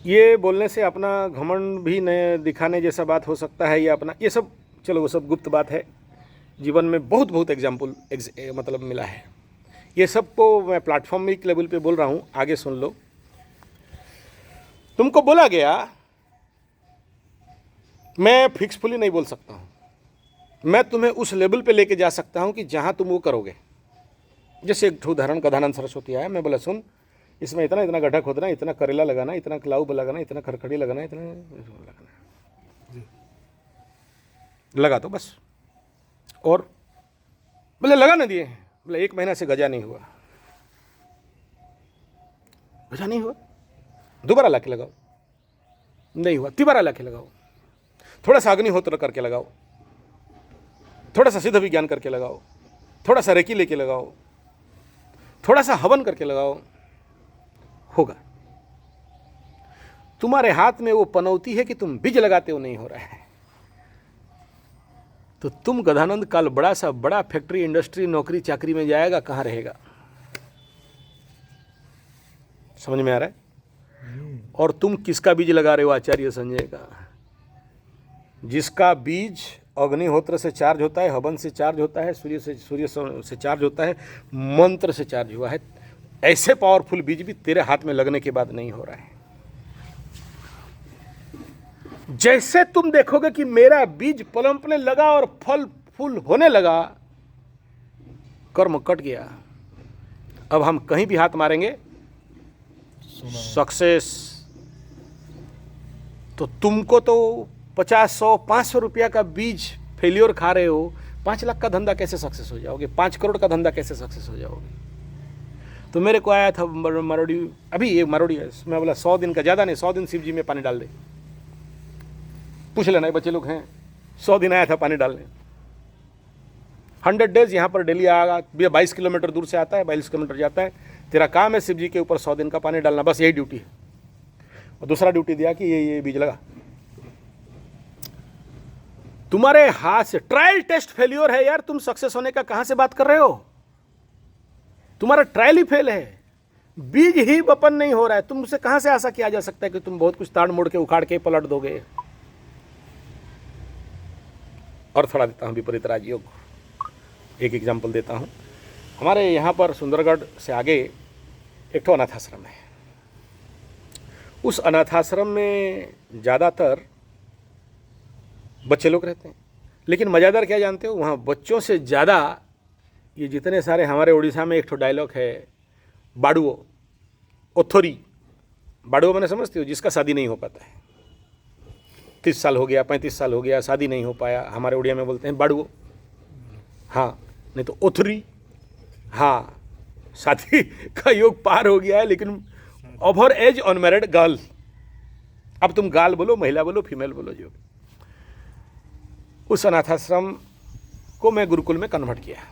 S1: ये बोलने से अपना घमंड भी न दिखाने जैसा बात हो सकता है, या अपना ये सब, चलो वो सब गुप्त बात है। जीवन में बहुत एग्जाम्पल मतलब मिला है। ये सब को मैं प्लेटफॉर्मिक लेवल पे बोल रहा हूँ, आगे सुन लो। तुमको बोला गया, मैं फिक्सफुली नहीं बोल सकता हूँ, मैं तुम्हें उस लेवल पे लेके जा सकता हूँ कि जहाँ तुम वो करोगे। जैसे एक उदाहरण गजानंद सरस्वती आया, मैं बोला सुन, इसमें इतना गड्ढा खोदना, इतना करेला लगाना, इतना क्लाउब लगाना, इतना खरखड़ी लगाना, इतना लगाना, लगा तो बस। और बोले लगा ना दिए, बोले 1 महीना से गजा नहीं हुआ। दोबारा लाके लगाओ, नहीं हुआ, तिबारा लाके लगाओ, थोड़ा सा अग्निहोत्र करके लगाओ, थोड़ा सा सिद्ध विज्ञान करके लगाओ, थोड़ा सा रेकी लेके लगाओ, थोड़ा सा हवन करके लगाओ, होगा। तुम्हारे हाथ में वो पनौती है कि तुम बीज लगाते हो, नहीं हो रहा है। तो तुम गधानंद कल बड़ा फैक्ट्री, इंडस्ट्री, नौकरी चाकरी में जाएगा, कहाँ रहेगा? समझ में आ रहा है? और तुम किसका बीज लगा रहे हो? आचार्य संजय का, जिसका बीज अग्निहोत्र से चार्ज होता है, हवन से चार्ज होता है, सूर्य से चार्ज होता है, मंत्र से चार्ज हुआ है। ऐसे पावरफुल बीज भी तेरे हाथ में लगने के बाद नहीं हो रहा है। जैसे तुम देखोगे कि मेरा बीज पलंपने लगा और फल फूल होने लगा, कर्म कट गया। अब हम कहीं भी हाथ मारेंगे, सक्सेस। तो तुमको तो 50, 100, 500 रुपया का बीज फेलियर खा रहे हो, 5 लाख का धंधा कैसे सक्सेस हो जाओगे? 5 करोड़ का धंधा कैसे सक्सेस हो जाओगे? तो मेरे को आया था मरोड़ी, अभी ये मरोड़ी है, मैं बोला 100 दिन का, ज़्यादा नहीं, 100 दिन शिव जी में पानी डाल दे, पूछ लेना, बच्चे लोग हैं। 100 दिन आया था पानी डालने, 100 डेज यहाँ पर डेली आएगा। 22 किलोमीटर दूर से आता है, 42 किलोमीटर जाता है। तेरा काम है शिव जी के ऊपर 100 दिन का पानी डालना, बस यही ड्यूटी है। और दूसरा ड्यूटी दिया कि ये बीज लगा। तुम्हारे हाथ से ट्रायल टेस्ट फेलियर है यार, तुम सक्सेस होने का कहां से बात कर रहे हो? तुम्हारा ट्रायल ही फेल है, बीज ही वपन नहीं हो रहा है। तुमसे कहां से आशा किया जा सकता है कि तुम बहुत कुछ ताड़ मोड़ के उखाड़ के पलट दोगे? और थोड़ा देता हूं विपरीत राजयोग, एक एग्जाम्पल देता हूं। हमारे यहाँ पर सुंदरगढ़ से आगे एक अनाथ आश्रम है। उस अनाथ आश्रम में ज़्यादातर बच्चे लोग रहते हैं, लेकिन मज़ेदार क्या जानते हो, वहाँ बच्चों से ज़्यादा ये जितने सारे हमारे उड़ीसा में एक ठो डायलॉग है, बाड़ुओ ओथोरी। बाड़ुओ मैंने समझते हो, जिसका शादी नहीं हो पाता है, 30 साल हो गया, 35 साल हो गया, शादी नहीं हो पाया, हमारे उड़िया में बोलते हैं बाड़ुओ। हाँ, नहीं तो ओथरी। हाँ, शादी का योग पार हो गया है, लेकिन ओवर एज अनमैरिड गर्ल। अब तुम गाल बोलो, महिला बोलो, फीमेल बोलो, जो उस अनाथाश्रम को मैं गुरुकुल में कन्वर्ट किया।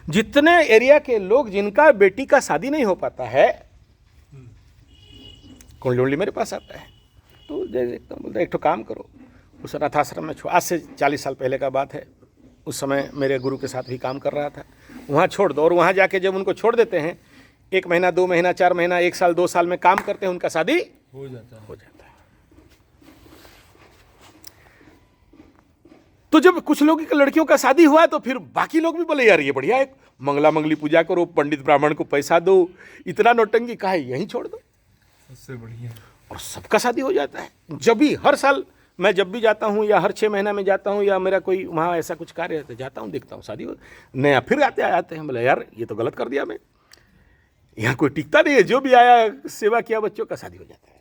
S1: जितने एरिया के लोग जिनका बेटी का शादी नहीं हो पाता है, कुंडली उंडली मेरे पास आता है, तो देखता हूँ, बोलता एक तो काम करो, उस अनाथाश्रम में आज से 40 साल पहले का बात है, उस समय मेरे गुरु के साथ भी काम कर रहा था, वहाँ छोड़ दो। और वहाँ जाके जब उनको छोड़ देते हैं, 1 महीना 2 महीना 4 महीना 1 साल 2 साल में काम करते हैं, उनका शादी
S2: हो जाता है।
S1: तो जब कुछ लोगों की लड़कियों का शादी हुआ है, तो फिर बाकी लोग भी बोले यार ये बढ़िया है, मंगला मंगली पूजा करो, पंडित ब्राह्मण को पैसा दो, इतना नौटंकी का है, यहीं छोड़ दो,
S2: उससे बढ़िया।
S1: और सबका शादी हो जाता है। जब भी हर साल मैं जब भी जाता हूँ, या हर 6 महीना में जाता हूँ, या मेरा कोई वहाँ ऐसा कुछ कार्य है तो जाता हूँ, देखता हूँ शादी हो नया, फिर आते हैं, बोले यार ये तो गलत कर दिया मैं, यहाँ कोई टिकता नहीं है, जो भी आया सेवा किया बच्चों का शादी हो जाता है।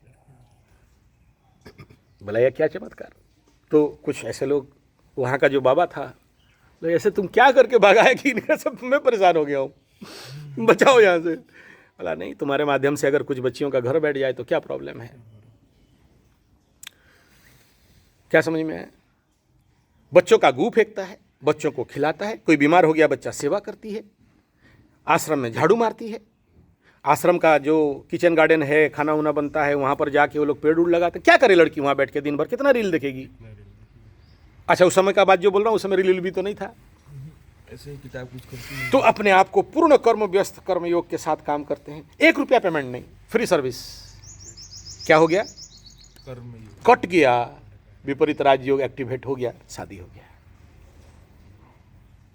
S1: बोला यार क्या चमत्कार। तो कुछ ऐसे लोग, वहाँ का जो बाबा था, तो ऐसे तुम क्या करके भागा है कि इनका सब मैं परेशान हो गया हूँ, बचाओ यहाँ से। बोला नहीं, तुम्हारे माध्यम से अगर कुछ बच्चियों का घर बैठ जाए तो क्या प्रॉब्लम है। क्या समझ में है? बच्चों का गू फेंकता है, बच्चों को खिलाता है, कोई बीमार हो गया बच्चा सेवा करती है, आश्रम में झाड़ू मारती है, आश्रम का जो किचन गार्डन है, खाना उना बनता है, वहाँ पर जाके वो लोग पेड़ उड़ लगाते। क्या करे लड़की वहाँ बैठ के दिन भर, कितना रील देखेगी। अच्छा, उस समय का बात जो बोल रहा हूँ, उस समय रील भी तो नहीं था,
S2: ऐसे ही किताब कुछ करती है।
S1: तो अपने आप को पूर्ण कर्म व्यस्त कर्म योग के साथ काम करते हैं, 1 रुपया पेमेंट नहीं, फ्री सर्विस। क्या हो गया?
S2: कर्म ही।
S1: कट गया, विपरीत राजयोग एक्टिवेट हो गया, शादी हो गया।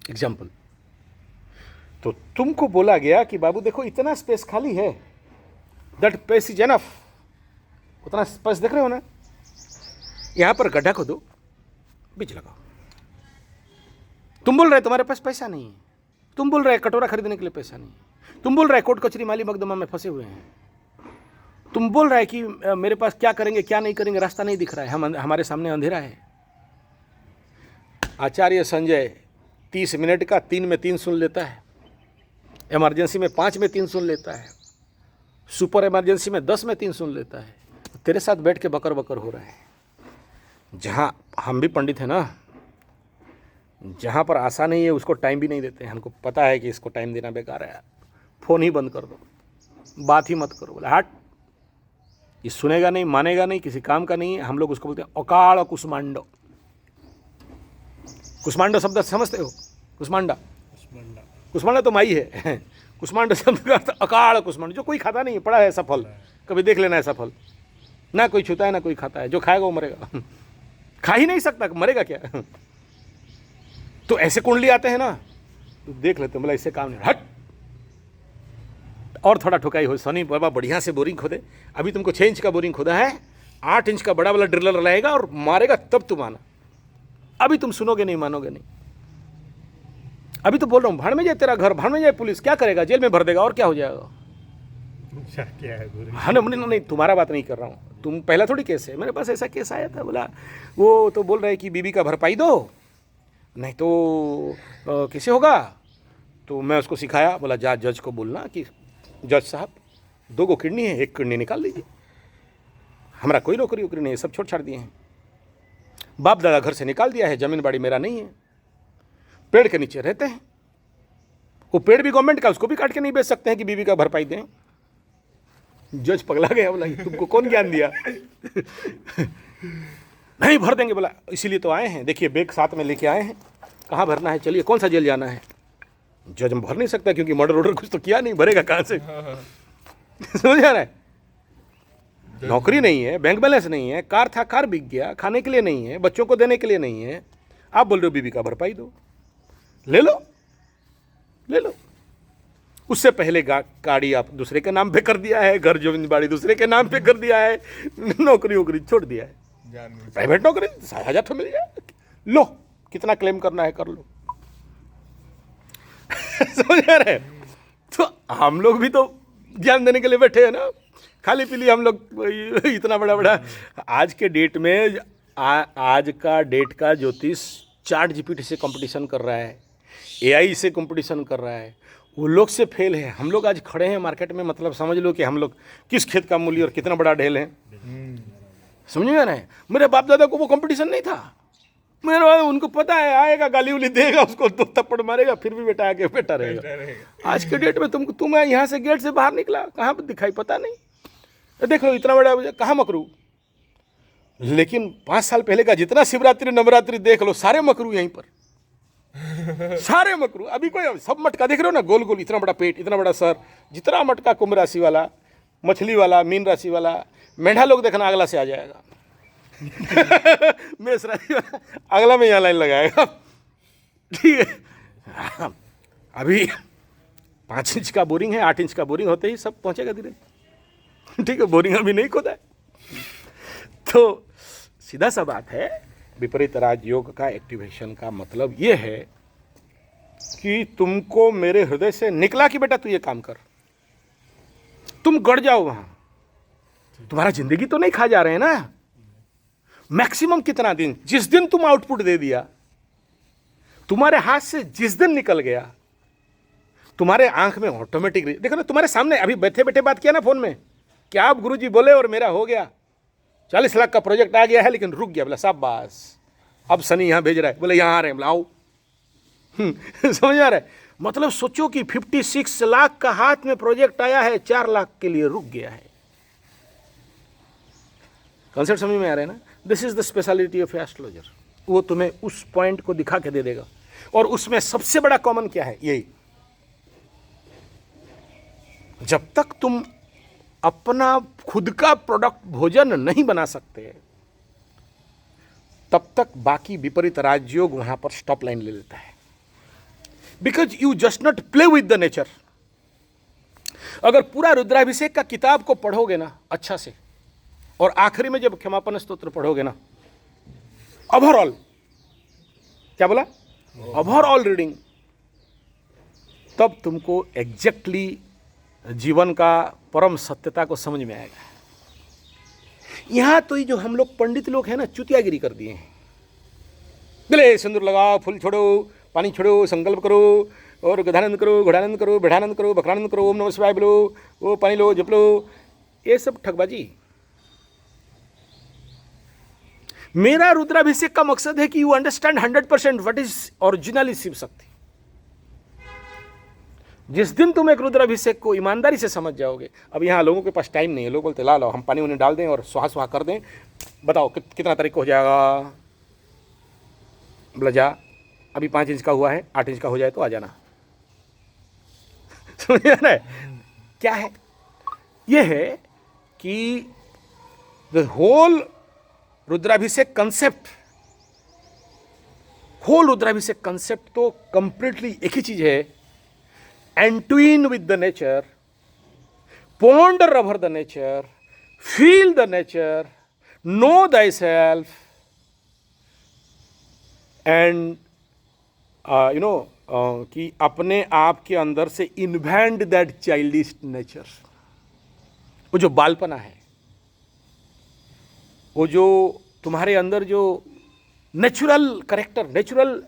S1: एग्जाम्पल। तो तुमको बोला गया कि बाबू देखो इतना स्पेस खाली है, दैट स्पेस इज एनफ, उतना स्पेस देख रहे हो ना, यहां पर गड्ढा खोदो, बीज लगाओ। तुम बोल रहे तुम्हारे पास पैसा नहीं है, तुम बोल रहे कटोरा खरीदने के लिए पैसा नहीं है, तुम बोल रहे कोर्ट कचहरी माली मकदमा में फंसे हुए हैं, तुम बोल रहे कि मेरे पास क्या करेंगे क्या नहीं करेंगे रास्ता नहीं दिख रहा है, हमारे सामने अंधेरा है। आचार्य संजय 30 मिनट का 3 में 3 सुन लेता है, इमरजेंसी में 5 में 3 सुन लेता है, सुपर इमरजेंसी में 10 में 3 सुन लेता है। तेरे साथ बैठ के बकर बकर हो रहा है। जहाँ हम भी पंडित हैं ना, जहाँ पर आशा नहीं है उसको टाइम भी नहीं देते हैं। हमको पता है कि इसको टाइम देना बेकार है, फ़ोन ही बंद कर दो, बात ही मत करो। बोला हट, ये सुनेगा नहीं, मानेगा नहीं, किसी काम का नहीं है। हम लोग उसको बोलते हैं अकाल कुष्मांडो। कुष्मांडो शब्द समझते हो? कुष्मांडा, कुष्मांडा तो माई है। कुष्मांडो शब्द का अर्थ अकाल कुष्मांड, जो कोई खाता नहीं है, पड़ा है ऐसा फल, कभी देख लेना ऐसा फल। ना कोई छूता है ना कोई खाता है, जो खाएगा वो मरेगा। खा ही नहीं सकता, मरेगा क्या। तो ऐसे कुंडली आते हैं ना, तो देख लेते हैं, बोला इससे काम नहीं, हट। और थोड़ा ठुकाई हो, सनी बाबा बढ़िया से बोरिंग खोदे। अभी तुमको 6 इंच का बोरिंग खोदा है, 8 इंच का बड़ा वाला ड्रिलर लाएगा और मारेगा, तब तुम आना। अभी तुम सुनोगे नहीं, मानोगे नहीं। अभी तो बोल रहा हूँ, भाड़ में जाए तेरा घर, भाड़ में जाए पुलिस, क्या करेगा, जेल में भर देगा और क्या हो जाएगा।
S4: क्या है गुरु?
S1: हाँ नहीं, तुम्हारा बात नहीं कर रहा हूँ, तुम पहला थोड़ी केस है, मेरे पास ऐसा केस आया था। बोला वो तो बोल रहे कि बीबी का भरपाई दो, नहीं तो कैसे होगा। तो मैं उसको सिखाया, बोला जा जज को बोलना कि जज साहब 2 गो किडनी है, 1 किडनी निकाल दीजिए, हमारा कोई नौकरी वोकरी नहीं है, सब छोड़ छाड़ दिए हैं, बाप दादा घर से निकाल दिया है, ज़मीन बाड़ी मेरा नहीं है, पेड़ के नीचे रहते हैं, वो पेड़ भी गवर्नमेंट का, उसको भी काट के नहीं बेच सकते हैं कि बीबी का भरपाई दें। जज पगला गया, बोला तुमको कौन ज्ञान दिया। नहीं भर देंगे। बोला इसीलिए तो आए हैं, देखिए बैग साथ में लेके आए हैं, कहाँ भरना है, चलिए कौन सा जेल जाना है। जज भर नहीं सकता क्योंकि मर्डर ऑर्डर कुछ तो किया नहीं, भरेगा कहाँ से। समझ आ रहा है, नौकरी नहीं है, बैंक बैलेंस नहीं है, कार था कार बिक गया, खाने के लिए नहीं है, बच्चों को देने के लिए नहीं है, आप बोल रहे हो बीबी का भरपाई दो, ले लो ले लो। उससे पहले गाड़ी आप दूसरे के नाम पे कर दिया है, घर जमीन बाड़ी दूसरे के नाम पे कर दिया है, नौकरी वोकरी छोड़ दिया है, प्राइवेट नौकरी 1000 तो मिल जाए, लो कितना क्लेम करना है कर लो। समझ आ रहे हैं? तो हम लोग भी तो ज्ञान देने के लिए बैठे हैं ना, खाली पीली हम लोग इतना बड़ा बड़ा। आज के डेट में आज का डेट का ज्योतिष चैट जीपीटी से कंपटीशन कर रहा है, एआई से कंपटीशन कर रहा है, वो लोग से फेल है। हम लोग आज खड़े हैं मार्केट में, मतलब समझ लो कि हम लोग किस खेत का मूल्य और कितना बड़ा ढेल है। समझ में ना है? मेरे बाप दादा को वो कंपटीशन नहीं था। मेरा उनको पता है आएगा गाली उली देगा, उसको दो थप्पड़ मारेगा, फिर भी बेटा आके बेटा रहेगा। आज के डेट में तुम यहाँ से गेट से बाहर निकला कहाँ पर दिखाई पता नहीं। देख लो इतना बड़ा कहाँ मकरू, लेकिन 5 साल पहले का जितना शिवरात्रि नवरात्रि देख लो सारे मकरू यहीं पर। सारे मकरू अभी कोई सब मटका देख रहे हो ना, गोल गोल, इतना बड़ा पेट, इतना बड़ा सर, जितना मटका कुंभ राशि वाला, मछली वाला, मीन राशि वाला, मेंढा लोग देखना अगला से आ जाएगा। मेष राशि वाला अगला में यहाँ लाइन लगाएगा। ठीक है, अभी 5 इंच का बोरिंग है, 8 इंच का बोरिंग होते ही सब पहुंचेगा धीरे। ठीक है, बोरिंग अभी नहीं खोदा है। तो सीधा सा बात है, विपरीत राजयोग का एक्टिवेशन का मतलब ये है कि तुमको मेरे हृदय से निकला कि बेटा तू ये काम कर, तुम गड़ जाओ वहां। तुम्हारा जिंदगी तो नहीं खा जा रहे हैं ना। मैक्सिमम कितना दिन, जिस दिन तुम आउटपुट दे दिया, तुम्हारे हाथ से जिस दिन निकल गया, तुम्हारे आंख में ऑटोमेटिक, देखो ना तुम्हारे सामने अभी बैठे बैठे बात किया ना फोन में, क्या आप गुरुजी बोले और मेरा हो गया, 40 लाख का प्रोजेक्ट आ गया है लेकिन रुक गया। बोला शाबाश, अब सनी यहाँ भेज रहा है, बोले यहाँ आ रहे हैं, बोला आओ। समझ आ रहा है? मतलब सोचो कि 56 लाख का हाथ में प्रोजेक्ट आया है, 4 लाख के लिए रुक गया है। कॉन्सेप्ट समझ में आ रहा है ना? This is the speciality of astrologer. वो तुम्हें उस पॉइंट को दिखा के दे देगा। और उसमें सबसे बड़ा कॉमन क्या है? यही, जब तक तुम अपना खुद का प्रोडक्ट भोजन नहीं बना सकते, तब तक बाकी विपरीत राजयोग वहां पर स्टॉप लाइन ले लेता है। Because you just not play with the nature. अगर पूरा रुद्राभिषेक का किताब को पढ़ोगे ना अच्छा से, और आखिरी में जब क्षमापन स्तोत्र पढ़ोगे ना, ओवरऑल, क्या बोला? ओवरऑल रीडिंग, तब तुमको एग्जैक्टली जीवन का परम सत्यता को समझ में आएगा। यहां तो ये जो हम लोग पंडित लोग हैं ना, चुतियागिरी कर दिए हैं। बोले सिंदूर लगाओ, फूल छोड़ो, पानी छोड़ो, संकल्प करो, और गधानंद करो, घोड़ानंद करो, बैठानंद करो, बकरानंद करो, ओम नमः शिवाय बोलो, वो पानी लो, जप लो, ये सब ठगबाजी। मेरा रुद्राभिषेक का मकसद है कि you understand 100% what is originally Shiva Shakti. जिस दिन तुम एक रुद्राभिषेक को ईमानदारी से समझ जाओगे, अब यहाँ लोगों के पास टाइम नहीं है, लोग बोलते ला लो हम पानी उन्हें डाल दें और सुहा सुहा कर दें, बताओ कितना तारीख को हो जाएगा? बोला जा, अभी 5 इंच का हुआ है, 8 इंच का हो जाए तो आ जाना। समझ रहा है क्या है? यह है कि the whole Rudrabhishek concept, whole Rudrabhishek concept तो कंप्लीटली एक ही चीज है, entwine with the nature, ponder over the nature, feel the nature, know thyself, and कि अपने आप के अंदर से इन्वेंट दैट चाइल्डिश नेचर। वो जो बालपना है, वो जो तुम्हारे अंदर जो नेचुरल करेक्टर, नेचुरल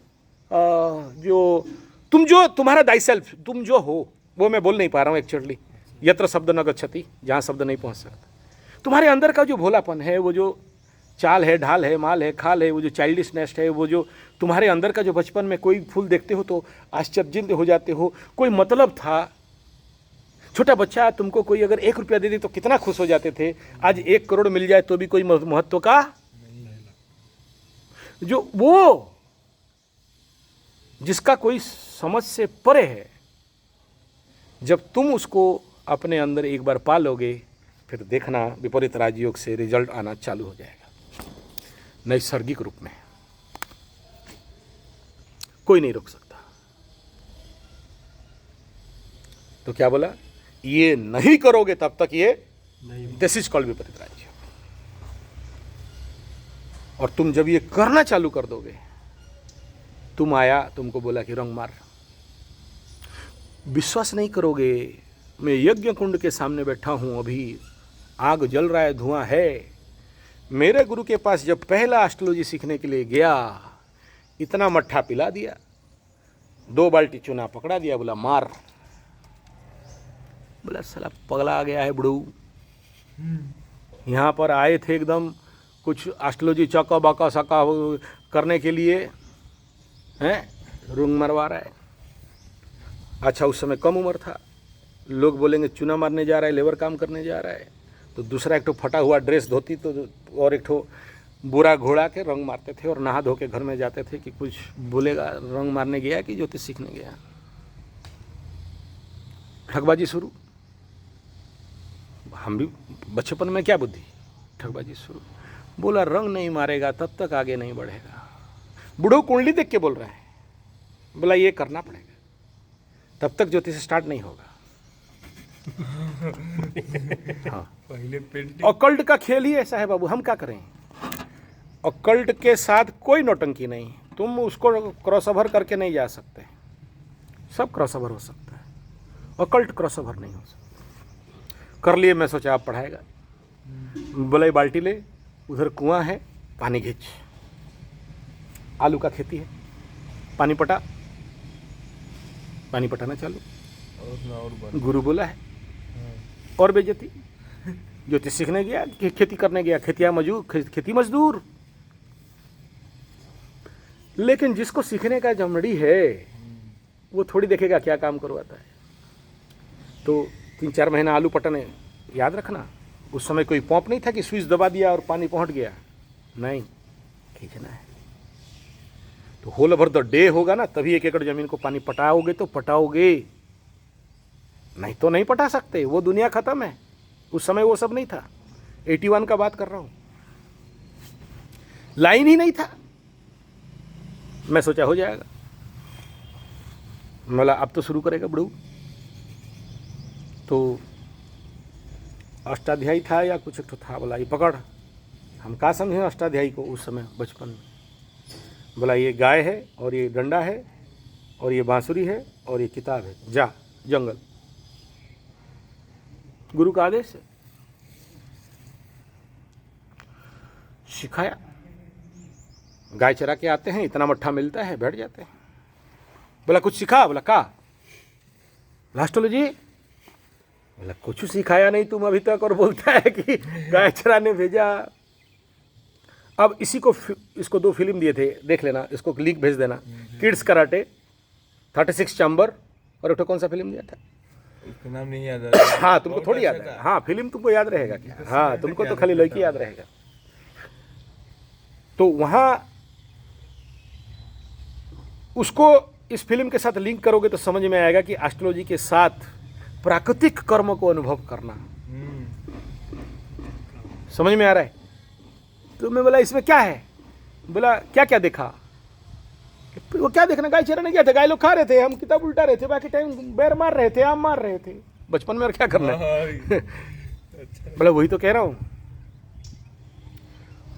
S1: जो तुम्हारा दाई सेल्फ, तुम जो हो, वो मैं बोल नहीं पा रहा हूँ एक्चुअली, यत्र शब्द न गच्छति, जहाँ शब्द नहीं पहुँच सकता। तुम्हारे अंदर का जो भोलापन है, वो जो चाल है, ढाल है, माल है, खाल है, वो जो चाइल्डिशनेस है, वो जो तुम्हारे अंदर का जो बचपन में कोई फूल देखते हो तो आश्चर्यचकित हो जाते हो, कोई मतलब था। छोटा बच्चा तुमको कोई अगर 1 रुपया दे दे तो कितना खुश हो जाते थे, आज 1 करोड़ मिल जाए तो भी कोई महत्व का, जो वो जिसका कोई समझ से परे है, जब तुम उसको अपने अंदर एक बार पा लोगे, फिर देखना विपरीत राजयोग से रिजल्ट आना चालू हो जाएगा नैसर्गिक रूप में। कोई नहीं रोक सकता। तो क्या बोला? ये नहीं करोगे तब तक ये दिस इज कॉल्ड विपरीत राजयोग। और तुम जब ये करना चालू कर दोगे, तुम आया, तुमको बोला कि रंग मार। विश्वास नहीं करोगे, मैं यज्ञ कुंड के सामने बैठा हूँ, अभी आग जल रहा है, धुआं है। मेरे गुरु के पास जब पहला एस्ट्रोलॉजी सीखने के लिए गया, इतना मट्ठा पिला दिया, 2 बाल्टी चूना पकड़ा दिया, बोला मार। बोला साला पगला आ गया है बुढ़ऊ। यहाँ पर आए थे एकदम कुछ एस्ट्रोलॉजी चौका बाका सका करने के लिए, हैं, रुंग मरवा रहा है। अच्छा, उस समय कम उम्र था, लोग बोलेंगे चूना मारने जा रहा है, लेबर काम करने जा रहा है, तो दूसरा एक ठो फटा हुआ ड्रेस धोती तो और एक ठो बुरा घोड़ा के रंग मारते थे और नहा धो के घर में जाते थे कि कुछ बोलेगा, रंग मारने गया कि ज्योतिष सीखने गया। ठगबाजी शुरू। हम भी बचपन में क्या बुद्धि, ठगबाजी शुरू। बोला रंग नहीं मारेगा तब तक आगे नहीं बढ़ेगा। बूढ़ो कुंडली देख के बोल रहा है, बोला ये करना पड़ेगा, तब तक ज्योतिष स्टार्ट नहीं होगा। हाँ,
S2: पहले पेंटिंग।
S1: ऑकल्ट का खेल ही ऐसा है बाबू, हम क्या करें। ऑकल्ट के साथ कोई नौटंकी नहीं, तुम उसको क्रॉस ओवर करके नहीं जा सकते। सब क्रॉस ओवर हो सकता है, ऑकल्ट क्रॉस ओवर नहीं हो सकता। कर लिए, मैं सोचा आप पढ़ाएगा। बोला ये बाल्टी ले, उधर कुआं है, पानी खींच, आलू का खेती है, पानी पटा, पानी पटाना चालू।
S2: और ना और बन।
S1: गुरु बोला है, और बेइज्जती। ज्योतिष सीखने गया, खेती करने गया, खेती मजदूर। लेकिन जिसको सीखने का जमड़ी है वो थोड़ी देखेगा क्या काम करवाता है। तो 3-4 महीना आलू पटने, याद रखना उस समय कोई पंप नहीं था कि स्विच दबा दिया और पानी पहुंच गया, नहीं, खींचना है। तो होल ओवर द डे होगा ना, तभी 1 एकड़ जमीन को पानी पटाओगे तो पटाओगे, नहीं तो नहीं पटा सकते। वो दुनिया खत्म है, उस समय वो सब नहीं था। 81 का बात कर रहा हूं, लाइन ही नहीं था। मैं सोचा हो जाएगा, बोला अब तो शुरू करेगा बड़ू। तो अष्टाध्यायी था या कुछ एक तो था, बोला ये पकड़। हम क्या समझे अष्टाध्यायी को उस समय बचपन में। बोला ये गाय है और ये डंडा है और ये बांसुरी है और ये किताब है, जा जंगल। गुरु का आदेश है, सिखाया। गाय चरा के आते हैं, इतना मट्ठा मिलता है, बैठ जाते हैं। बोला कुछ सिखा, बोला का एस्ट्रोलॉजी। बोला कुछ सिखाया नहीं तुम अभी तक, और बोलता है कि गाय चराने भेजा। अब इसको 2 फिल्म दिए थे, देख लेना, इसको लिंक भेज देना। किड्स कराटे, 36 चैम्बर, और एक कौन सा फिल्म दिया था,
S2: उसका नाम नहीं याद आ रहा।
S1: हाँ तुमको थोड़ी याद है, हाँ फिल्म तुमको याद रहेगा क्या, हाँ तुमको तो खाली लड़की याद रहेगा। तो वहां उसको इस फिल्म के साथ लिंक करोगे तो समझ में आएगा कि एस्ट्रोलॉजी के साथ प्राकृतिक कर्म को अनुभव करना। समझ में आ रहा है। तो मैं बोला इसमें क्या है, बोला क्या क्या देखा। वो क्या देखना, गाय चराने गया था, गाय लोग खा रहे थे, हम किताब उल्टा रहे थे, बाकी टाइम बैर मार रहे थे, आम मार रहे थे। बचपन में और क्या करना है। बोला वही तो कह रहा हूं।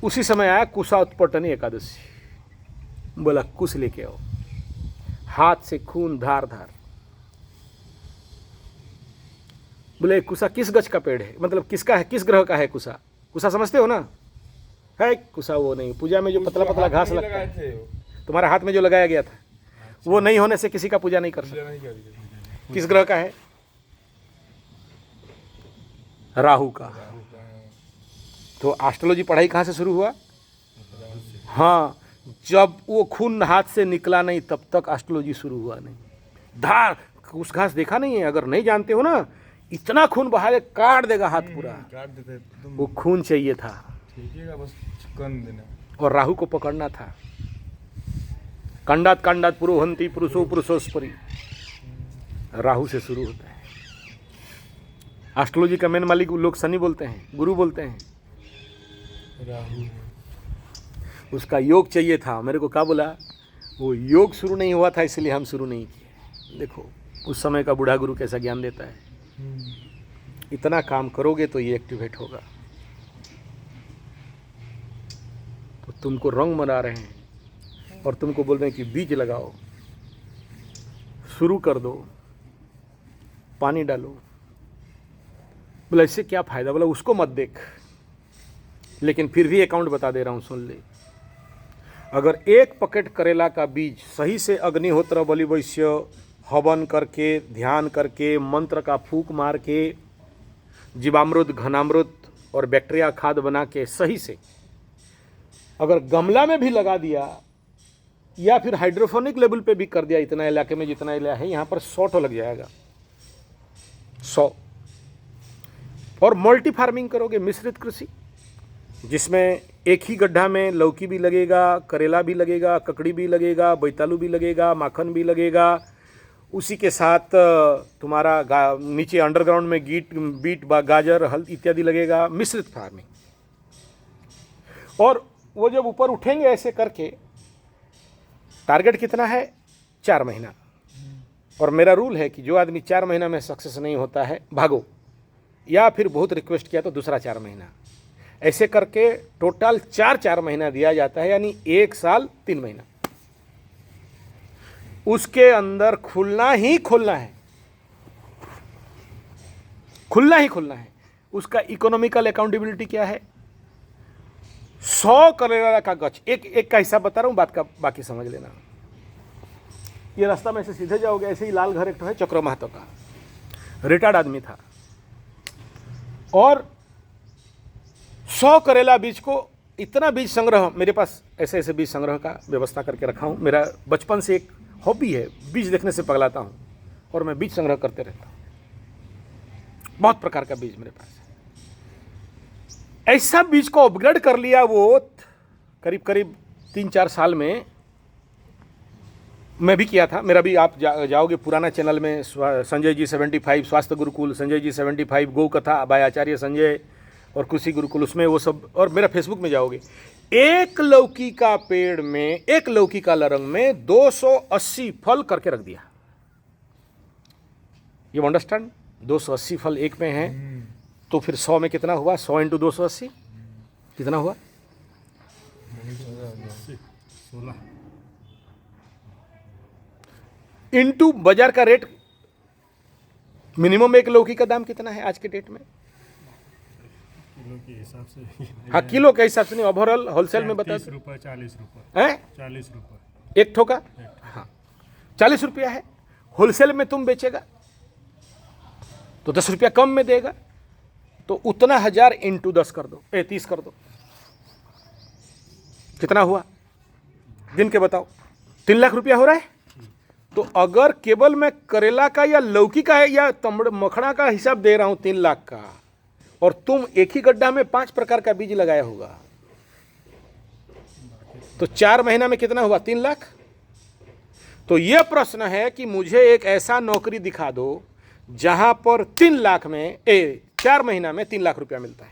S1: उसी समय आया कुशा उत्पटनी एकादशी। बोला कुश लेके आओ, हाथ से खून धार धार। बोले कुशा किस गज का पेड़ है, मतलब किसका है, किस ग्रह का है कुशा। कुशा समझते हो ना, है कुशा वो नहीं, पूजा में जो पतला पतला घास लगता है, तुम्हारे हाथ में जो लगाया गया था, वो नहीं होने से किसी का पूजा नहीं कर सकते। किस ग्रह का है, राहु का। तो एस्ट्रोलॉजी पढ़ाई कहाँ से शुरू हुआ, हाँ जब वो खून हाथ से निकला नहीं तब तक एस्ट्रोलॉजी शुरू हुआ नहीं। धार उस घास देखा नहीं है, अगर नहीं जानते हो ना, इतना खून बहा के काट देगा हाथ पूरा,
S2: काट देते तुम।
S1: वो खून चाहिए था,
S2: ठीक है, बस चिकन देना। और
S1: राहु को पकड़ना था। कंडात कंडात पुरोहंती पुरुषो पुरुषोस्परी, राहु से शुरू होता है। एस्ट्रोलॉजी का मेन मालिक लोग शनि बोलते हैं, गुरु बोलते हैं।
S2: राहु
S1: उसका योग चाहिए था, मेरे को क्या बोला, वो योग शुरू नहीं हुआ था इसलिए हम शुरू नहीं किए। देखो उस समय का बूढ़ा गुरु कैसा ज्ञान देता है, इतना काम करोगे तो ये एक्टिवेट होगा। तो तुमको रंग मना रहे हैं, और तुमको बोल रहे हैं कि बीज लगाओ, शुरू कर दो, पानी डालो। बोला इससे क्या फ़ायदा? बोला उसको मत देख, लेकिन फिर भी अकाउंट बता दे रहा हूँ, सुन ले। अगर 1 पकेट करेला का बीज सही से अग्निहोत्र बलि वैश्य हवन करके, ध्यान करके, मंत्र का फूंक मार के, जीवामृत, घनामृत और बैक्टीरिया खाद बना के सही से अगर गमला में भी लगा दिया या फिर हाइड्रोफोनिक लेवल पे भी कर दिया, इतना इलाके में जितना इलाका है यहाँ पर 100 तो लग जाएगा, 100। और मल्टी फार्मिंग करोगे, मिश्रित कृषि, जिसमें एक ही गड्ढा में लौकी भी लगेगा, करेला भी लगेगा, ककड़ी भी लगेगा, बैतालू भी लगेगा, माखन भी लगेगा, उसी के साथ तुम्हारा नीचे अंडरग्राउंड में बीट, गाजर, हल्दी इत्यादि लगेगा, मिश्रित फार्मिंग। और वो जब ऊपर उठेंगे ऐसे करके, टारगेट कितना है? 4 महीना। और मेरा रूल है कि जो आदमी 4 महीना में सक्सेस नहीं होता है, भागो, या फिर बहुत रिक्वेस्ट किया तो दूसरा 4 महीना, ऐसे करके टोटल 4 महीना दिया जाता है, यानी 1 साल 3 महीना। उसके अंदर खुलना ही खुलना है, खुलना ही खुलना है। उसका इकोनॉमिकल अकाउंटेबिलिटी क्या है? 100 करेला का गच, एक का हिसाब बता रहा हूँ, बात का बाकी समझ लेना। ये रास्ता में से सीधे जाओगे, ऐसे ही लाल घर एक तो है चक्र महतो का, रिटायर्ड आदमी था, और 100 करेला बीज को, इतना बीज संग्रह मेरे पास, ऐसे ऐसे बीज संग्रह का व्यवस्था करके रखा हूँ। मेरा बचपन से एक हॉबी है, बीज देखने से पगलाता हूँ और मैं बीज संग्रह करते रहता हूँ। बहुत प्रकार का बीज मेरे पास है। ऐसा बीज को अपग्रेड कर लिया वो करीब करीब 3-4 साल में, मैं भी किया था। मेरा भी आप जाओगे पुराना चैनल में, संजय जी 75 स्वास्थ्य गुरुकुल, संजय जी 75 गौ कथा बाय आचार्य संजय और कृषि गुरुकुल, उसमें वो सब, और मेरा फेसबुक में जाओगे, एक लौकी का पेड़ में, एक लौकी का लरंग में 280 फल करके रख दिया। You understand? 280 फल एक में है, तो फिर 100 में कितना हुआ? 100 × 280 कितना हुआ?
S4: 16
S1: इंटू बाजार का रेट, मिनिमम एक लौकी का दाम कितना है आज के डेट में?
S4: किलो के हिसाब से।
S1: हाँ, किलो के हिसाब से नहीं, ओवरऑल होलसेल में बता
S4: 30 रुपये 40 रुपये
S1: हैं,
S4: 40 रुपये
S1: एक ठोका। हाँ, 40 रुपया है। होलसेल में तुम बेचेगा तो 10 रुपया कम में देगा, तो उतना 1000 × 10 कर दो, 30 कर दो, कितना हुआ? दिन के बताओ, 3 लाख रुपया हो रहा है। तो अगर केवल मैं करेला का या लौकी का है या मखना का हिसाब दे रहा हूं 3 लाख का, और तुम एक ही गड्ढा में 5 प्रकार का बीज लगाया होगा, तो 4 महीना में कितना हुआ? 3 लाख। तो यह प्रश्न है कि मुझे एक ऐसा नौकरी दिखा दो जहां पर 3 लाख में 4 महीना में 3 लाख रुपया मिलता है।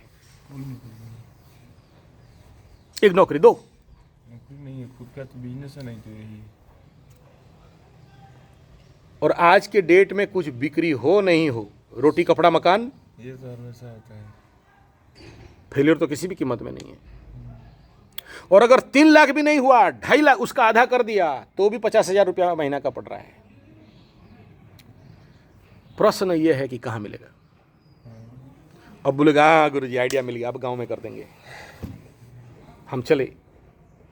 S1: एक नौकरी दो।
S2: नौकरी नहीं है, खुद का तो बिजनेस है, नहीं तो यही।
S1: और आज के डेट में कुछ बिक्री हो नहीं हो, रोटी कपड़ा मकान,
S2: ये तो हमेशा होता है।
S1: फेलियर तो किसी भी कीमत में नहीं है। और अगर 3 लाख भी नहीं हुआ, 2.5 लाख, उसका आधा कर दिया, तो भी 50,000 रुपया महीना का पड़ रहा है। प्रश्न यह है कि कहाँ मिलेगा? अब बोलेगा गुरुजी आइडिया मिल गया, अब गांव में कर देंगे, हम चले।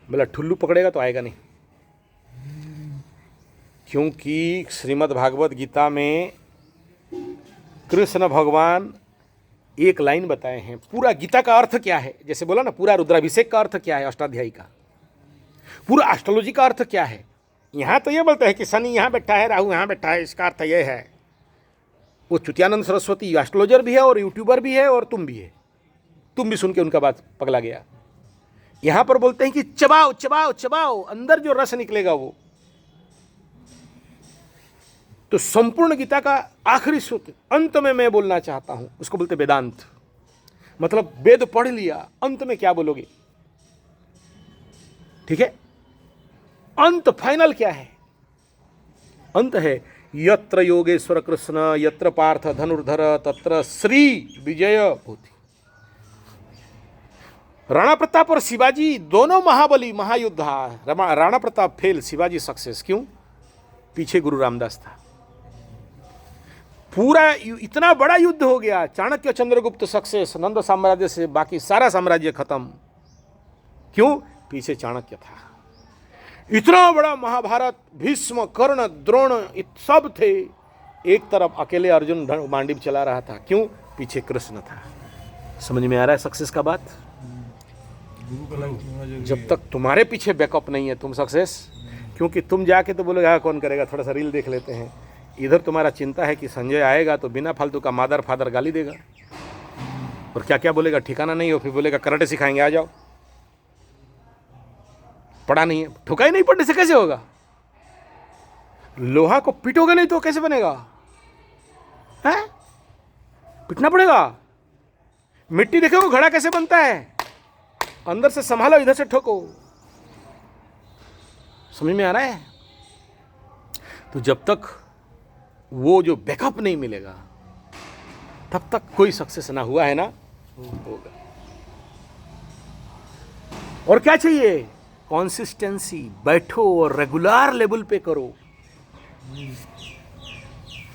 S1: बोला ठुल्लू पकड़ेगा तो आएगा नहीं, क्योंकि श्रीमद् भागवत गीता में कृष्ण भगवान एक लाइन बताए हैं। पूरा गीता का अर्थ क्या है? जैसे बोला ना, पूरा रुद्राभिषेक का अर्थ क्या है, अष्टाध्यायी का, पूरा एस्ट्रोलॉजी का अर्थ क्या है। यहाँ तो ये बोलते हैं कि शनि यहाँ बैठा है, राहु यहाँ बैठा है, इसका अर्थ ये है। वो चुतियानंद सरस्वती एस्ट्रोलॉजर भी है और यूट्यूबर भी है, और तुम भी है, तुम भी सुन के उनका बात पगला गया। यहाँ पर बोलते हैं कि चबाओ चबाओ चबाओ, अंदर जो रस निकलेगा वो। तो संपूर्ण गीता का आखिरी सूत्र अंत में मैं बोलना चाहता हूं, उसको बोलते वेदांत। मतलब वेद पढ़ लिया, अंत में क्या बोलोगे? ठीक है, अंत फाइनल क्या है? अंत है यत्र योगेश्वर कृष्ण यत्र पार्थ धनुर्धर तत्र श्री विजय भूति। राणा प्रताप और शिवाजी दोनों महाबली महायुद्धा। Rana Pratap fail, Shivaji success. क्यों? पीछे गुरु रामदास था। पूरा इतना बड़ा युद्ध हो गया, चाणक्य चंद्रगुप्त सक्सेस, नंद साम्राज्य से बाकी सारा साम्राज्य खत्म। क्यों? पीछे चाणक्य था। इतना बड़ा महाभारत, भीष्म कर्ण द्रोण सब थे, एक तरफ अकेले अर्जुन मांडीव चला रहा था। क्यों? पीछे कृष्ण था। समझ में आ रहा है सक्सेस का बात?
S2: गुरु का लाइफ होना जरूरी
S1: जब
S2: है।
S1: तक तुम्हारे पीछे बैकअप नहीं है तुम सक्सेस, क्योंकि तुम जाके तो बोलोगे हाँ कौन करेगा, थोड़ा सा रील देख लेते हैं। इधर तुम्हारा चिंता है कि संजय आएगा तो बिना फालतू का मादर फादर गाली देगा और क्या क्या बोलेगा, ठिकाना नहीं हो। फिर बोलेगा कराटे सिखाएंगे, आ जाओ। पढ़ा नहीं है, ठुकाई नहीं पड़ने से कैसे होगा? लोहा को पीटोगे नहीं तो कैसे बनेगा? है? पीटना पड़ेगा। मिट्टी देखो घड़ा कैसे बनता है, अंदर से संभालो, इधर से ठोको। समझ में आ रहा है? तो जब तक वो जो बैकअप नहीं मिलेगा तब तक कोई सक्सेस ना हुआ है ना होगा। और क्या चाहिए? कंसिस्टेंसी। बैठो और रेगुलर लेवल पे करो।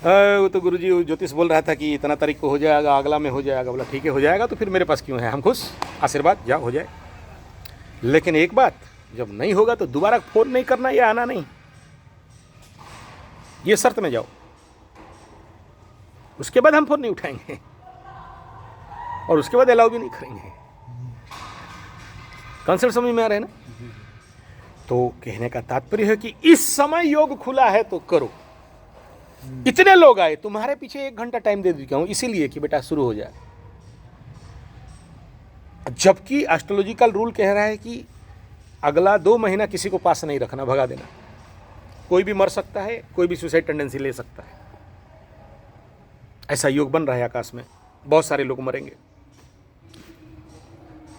S1: वो तो गुरुजी ज्योतिष बोल रहा था कि इतना तारीख को हो जाएगा, अगला में हो जाएगा। बोला ठीक है हो जाएगा, तो फिर मेरे पास क्यों है, हम खुश, आशीर्वाद, जाओ हो जाए। लेकिन एक बात, जब नहीं होगा तो दोबारा फोन नहीं करना या आना नहीं, ये शर्त में जाओ। उसके बाद हम फोन नहीं उठाएंगे और उसके बाद अलाउ भी नहीं करेंगे। कॉन्सेप्ट समझ में आ रहा है ना? तो कहने का तात्पर्य है कि इस समय योग खुला है तो करो। इतने लोग आए, तुम्हारे पीछे 1 घंटा टाइम दे चुका हूं इसीलिए कि बेटा शुरू हो जाए। जबकि एस्ट्रोलॉजिकल रूल कह रहा है कि अगला 2 महीना किसी को पास नहीं रखना, भगा देना। कोई भी मर सकता है, कोई भी सुसाइड टेंडेंसी ले सकता है। ऐसा योग बन रहा है आकाश में, बहुत सारे लोग मरेंगे।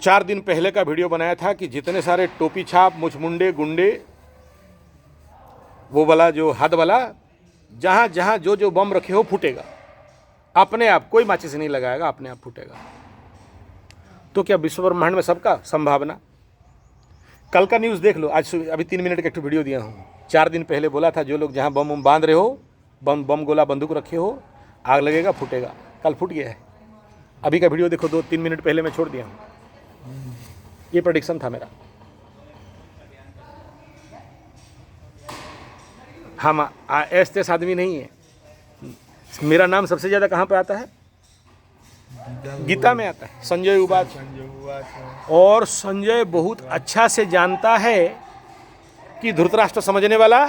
S1: 4 दिन पहले का वीडियो बनाया था कि जितने सारे टोपी छाप मुछमुंडे गुंडे, वो वाला जो हद वाला, जहां जहां जो जो बम रखे हो फूटेगा अपने आप, कोई माचिस नहीं लगाएगा, अपने आप फूटेगा। तो क्या विश्व ब्रह्मांड में सबका संभावना? कल का न्यूज़ देख लो, आज अभी 3 मिनट का एक वीडियो दिया हूँ। 4 दिन पहले बोला था जो लोग जहाँ बम बांध रहे हो, बम गोला बंदूक रखे हो, आग लगेगा फूटेगा। कल फूट गया है। अभी का वीडियो देखो, 2-3 मिनट पहले मैं छोड़ दिया हूँ। ये प्रेडिक्शन था मेरा। हम ऐसे आदमी नहीं है। मेरा नाम सबसे ज़्यादा कहाँ पे आता है? गीता में आता है, संजय उवाच। और संजय बहुत अच्छा से जानता है कि धृतराष्ट्र समझने वाला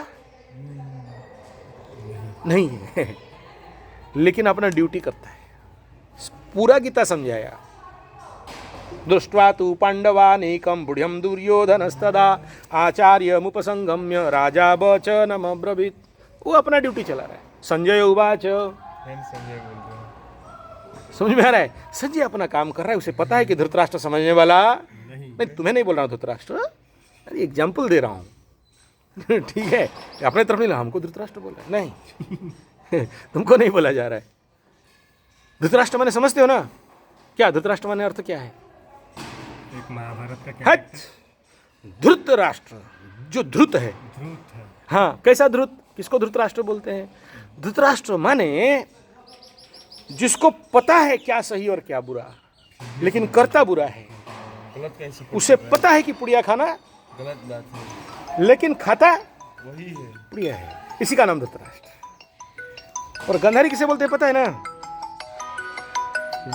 S1: नहीं है, लेकिन अपना ड्यूटी करता है। पूरा गीता समझाया। दृष्ट्वा तु पांडवानेकं बुढ़्यं दुर्योधनस्तदा आचार्यमुपसंगम्य राजा वचनमब्रवीत्। वो अपना ड्यूटी चला रहा है। संजय उवाच,
S2: संजय बोल रहे हैं।
S1: समझ में आ रहा है? संजय अपना काम कर रहा है, उसे पता है कि धृतराष्ट्र समझने वाला नहीं। तुम्हें नहीं बोल रहा हूँ धृतराष्ट्र, अरे एग्जाम्पल दे रहा हूँ। ठीक है, अपने तरफ नहीं, हमको धृतराष्ट्र बोला नहीं। तुमको नहीं बोला जा रहा है। धृतराष्ट्र माने समझते हो ना? क्या धृतराष्ट्र माने अर्थ क्या है?
S4: एक महाभारत का क्या
S1: हट, धृतराष्ट्र जो धृत है।
S4: ध्रुत है।
S1: हाँ, कैसा धृत? किसको धृतराष्ट्र बोलते हैं? धृतराष्ट्र माने जिसको पता है क्या सही और क्या बुरा, लेकिन करता बुरा है।
S2: गलत कैसे?
S1: उसे पता है कि पुड़िया खाना
S2: गलत बात है,
S1: लेकिन खाता
S2: वही है।
S1: पुड़िया है। इसी का नाम धृतराष्ट्र। और गांधारी किसे बोलते हैं पता है ना?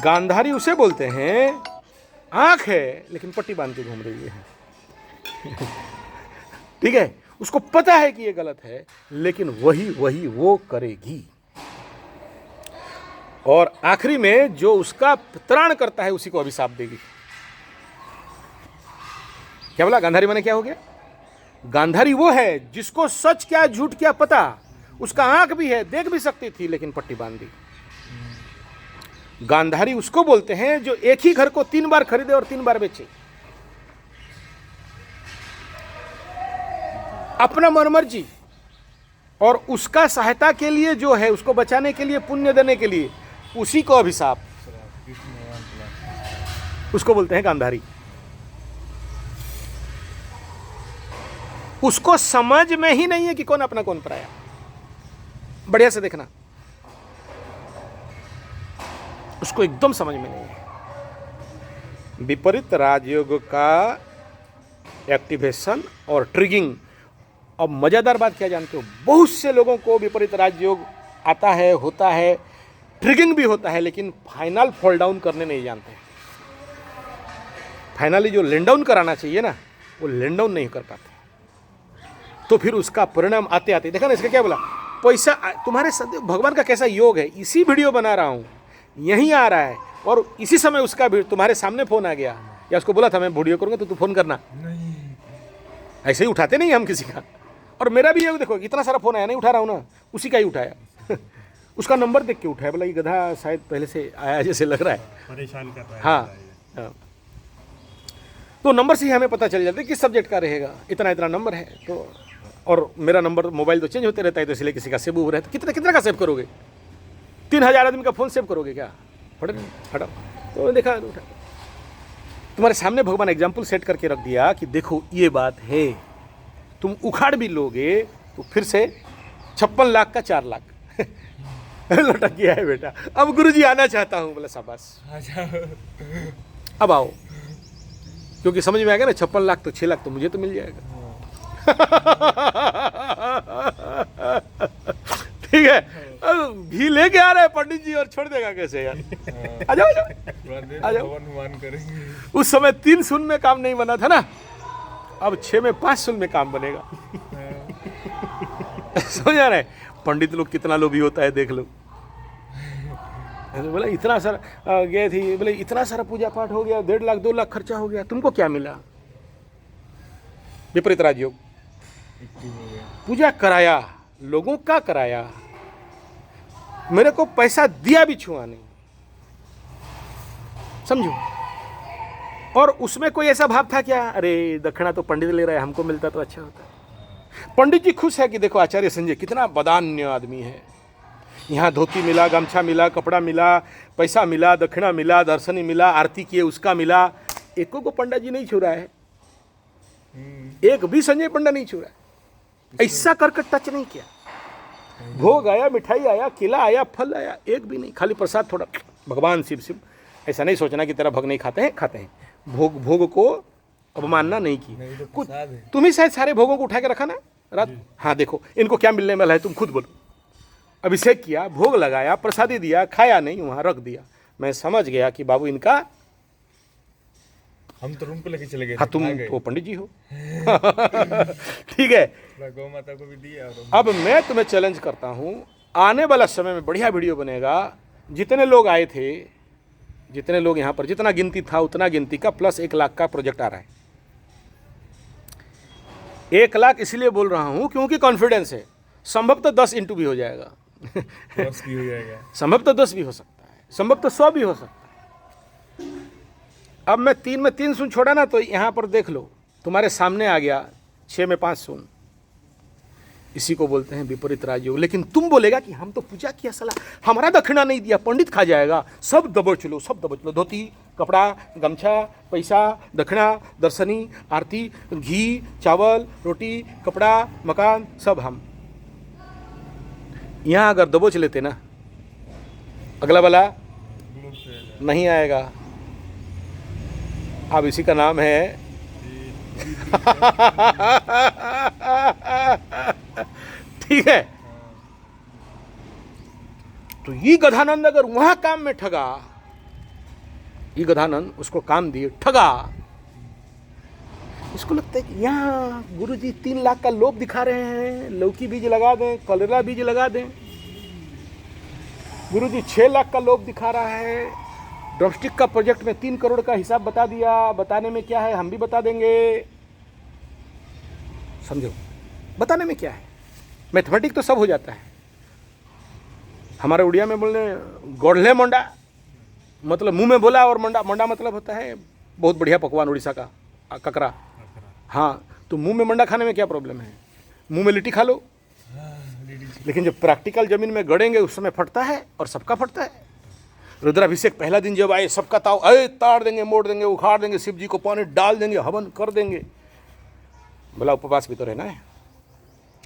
S1: गांधारी उसे बोलते हैं, आंख है लेकिन पट्टी बांध के घूम रही है। ठीक है, उसको पता है कि ये गलत है, लेकिन वही वो करेगी। और आखिरी में जो उसका त्राण करता है उसी को अभिशाप देगी। क्या बोला? गांधारी माने क्या हो गया? गांधारी वो है जिसको सच क्या झूठ क्या पता, उसका आंख भी है, देख भी सकती थी, लेकिन पट्टी बांध दी। गांधारी उसको बोलते हैं जो एक ही घर को 3 बार खरीदे और 3 बार बेचे। अपना मनमर्जी, और उसका सहायता के लिए जो है, उसको बचाने के लिए, पुण्य देने के लिए, उसी को अभिशाप। उसको बोलते हैं गांधारी। उसको समझ में ही नहीं है कि कौन अपना कौन पराया। बढ़िया से देखना, उसको एकदम समझ में नहीं है। विपरीत राजयोग का एक्टिवेशन और ट्रिगिंग। अब मज़ेदार बात क्या जानते हो, बहुत से लोगों को विपरीत राजयोग आता है, होता है, ट्रिगिंग भी होता है, लेकिन फाइनल फॉल डाउन करने नहीं जानते। फाइनली जो लैंड डाउन कराना चाहिए ना, वो लैंड डाउन नहीं कर पाते। तो फिर उसका परिणाम आते आते, देखा ना इसका क्या बोला, पैसा तुम्हारे भगवान का कैसा योग है। इसी वीडियो बना रहा हूँ, यहीं आ रहा है, और इसी समय उसका भी तुम्हारे सामने फोन आ गया, या उसको बोला था मैं वीडियो करूँगा तो तू फोन करना।
S2: नहीं,
S1: ऐसे ही उठाते नहीं हम किसी का। और मेरा भी योग देखो, इतना सारा फोन आया, नहीं उठा रहा हूँ ना, उसी का ही उठाया। उसका नंबर देख के उठाया, बोला ये गधा शायद पहले से आया जैसे लग रहा है।
S4: परेशान कर रहा है।
S1: हाँ, तो नंबर से ही हमें पता चल जाता है किस सब्जेक्ट का रहेगा। इतना इतना नंबर है तो, और मेरा नंबर मोबाइल तो चेंज होते रहता है, तो इसलिए किसी का सेव हुआ रहता है। कितना कितना का सेव करोगे? 3000 आदमी का फ़ोन सेव करोगे क्या? फटा तो देखा, उठा। तुम्हारे सामने भगवान एग्जाम्पल सेट करके रख दिया कि देखो ये बात है। तुम उखाड़ भी लोगे तो फिर से 56 लाख का 4 लाख लटक गया है बेटा। अब गुरुजी आना चाहता हूँ, बोला शाबाश
S2: आ जाओ।
S1: अब आओ, क्योंकि समझ में आ गया ना, 56 लाख तो 6 लाख तो मुझे तो मिल जाएगा। ठीक है, अब घी लेके आ रहे हैं पंडित जी, और छोड़ देगा कैसे यार। आ जाओ आ जाओ।
S2: मान करेंगे।
S1: उस समय 3 शून्य में काम नहीं बना था ना, अब 6 में 5 शून्य में काम बनेगा। समझ आ रहा है? पंडित लोग कितना लोभी होता है, देख लो। बोला इतना सारा गए थी, बोले इतना सारा पूजा पाठ हो गया, 1.5 लाख 2 लाख खर्चा हो गया, तुमको क्या मिला? विपरीत राजयोग। पूजा कराया, लोगों का कराया, मेरे को पैसा दिया भी छुआ नहीं, समझो। और उसमें कोई ऐसा भाव था क्या, अरे दक्षिणा तो पंडित ले रहा है, हमको मिलता तो अच्छा होता। पंडित जी खुश है कि देखो आचार्य संजय कितना बदान्य आदमी है, यहाँ धोती मिला, गमछा मिला, कपड़ा मिला, पैसा मिला, दक्षिणा मिला, दर्शनी मिला, आरती किए उसका मिला। एको को पंडित जी नहीं छू रहा है, एक भी संजय पंडा नहीं छू रहा है, ऐसा करके टच नहीं किया। भोग आया, मिठाई आया, केला आया, फल आया, एक भी नहीं, खाली प्रसाद थोड़ा, भगवान शिव शिव। ऐसा नहीं सोचना कि तेरा भग नहीं खाते हैं, खाते हैं। भोग को अवमानना नहीं की।
S2: तो
S1: कुछ
S2: प्रसाद है।
S1: तुम ही शायद सारे भोगों को उठा के रखा ना रात। हाँ देखो इनको क्या मिलने वाला है, तुम खुद बोलो। अभिषेक किया, भोग लगाया, प्रसादी दिया, खाया नहीं, वहाँ रख दिया। मैं समझ गया कि बाबू इनका,
S2: हम तो रूम पे लेके चले गए।
S1: हाँ तुम वो पंडित जी हो। ठीक है,
S2: गौ माता को भी दिया। और
S1: अब मैं तुम्हें चैलेंज करता हूँ, आने वाला समय में बढ़िया वीडियो बनेगा। जितने लोग आए थे, जितने लोग यहाँ पर, जितना गिनती था उतना गिनती का प्लस 1 लाख का प्रोजेक्ट आ रहा है। 1 लाख इसलिए बोल रहा हूँ क्योंकि कॉन्फिडेंस है, संभवतः 10 इंटू भी हो जाएगा।
S2: बस भी हो जाएगा।
S1: संभवतः 10 भी हो सकता है, संभवतः 100 भी हो सकता है। अब मैं 3 में 3 शून्य छोड़ा ना, तो यहाँ पर देख लो तुम्हारे सामने आ गया 6 में 5 शून्य। इसी को बोलते हैं विपरीत राजयोग। लेकिन तुम बोलेगा कि हम तो पूजा किया, साला हमारा दक्षिणा नहीं दिया, पंडित खा जाएगा। सब दबोच लो, सब दबोच लो, धोती, कपड़ा, गमछा, पैसा, दक्षिणा, दर्शनी, आरती, घी, चावल, रोटी, कपड़ा, मकान, सब हम। यहाँ अगर दबोच लेते ना, अगला वाला नहीं आएगा। अब इसी का नाम है ठीक है। तो ये गधानंद अगर वहां काम में ठगा, ये गधानंद उसको काम दिए, ठगा। इसको लगता है कि यहाँ गुरुजी 3 लाख का लोभ दिखा रहे हैं, लौकी बीज लगा दें, कलरा बीज लगा दें। गुरुजी 6 लाख का लोभ दिखा रहा है, ड्रमस्टिक का प्रोजेक्ट में 3 करोड़ का हिसाब बता दिया। बताने में क्या है, हम भी बता देंगे। समझो बताने में क्या है, मैथमेटिक तो सब हो जाता है। हमारे उड़िया में बोलने गोढ़ले मोंडा मतलब मुंह में बोला, और मोंडा मोंडा मतलब होता है बहुत बढ़िया पकवान उड़ीसा का, ककरा। हाँ, तो मुंह में मंडा खाने में क्या प्रॉब्लम है, मुंह में लिट्टी खा लो। लेकिन जब प्रैक्टिकल जमीन में गड़ेंगे उस समय फटता है, और सबका फटता है। रुद्राभिषेक पहला दिन जब आए, सबका ताव ताड़ देंगे, मोड़ देंगे, उखाड़ देंगे, शिव जी को पानी डाल देंगे, हवन कर देंगे। बोला उपवास भी तो रहना है,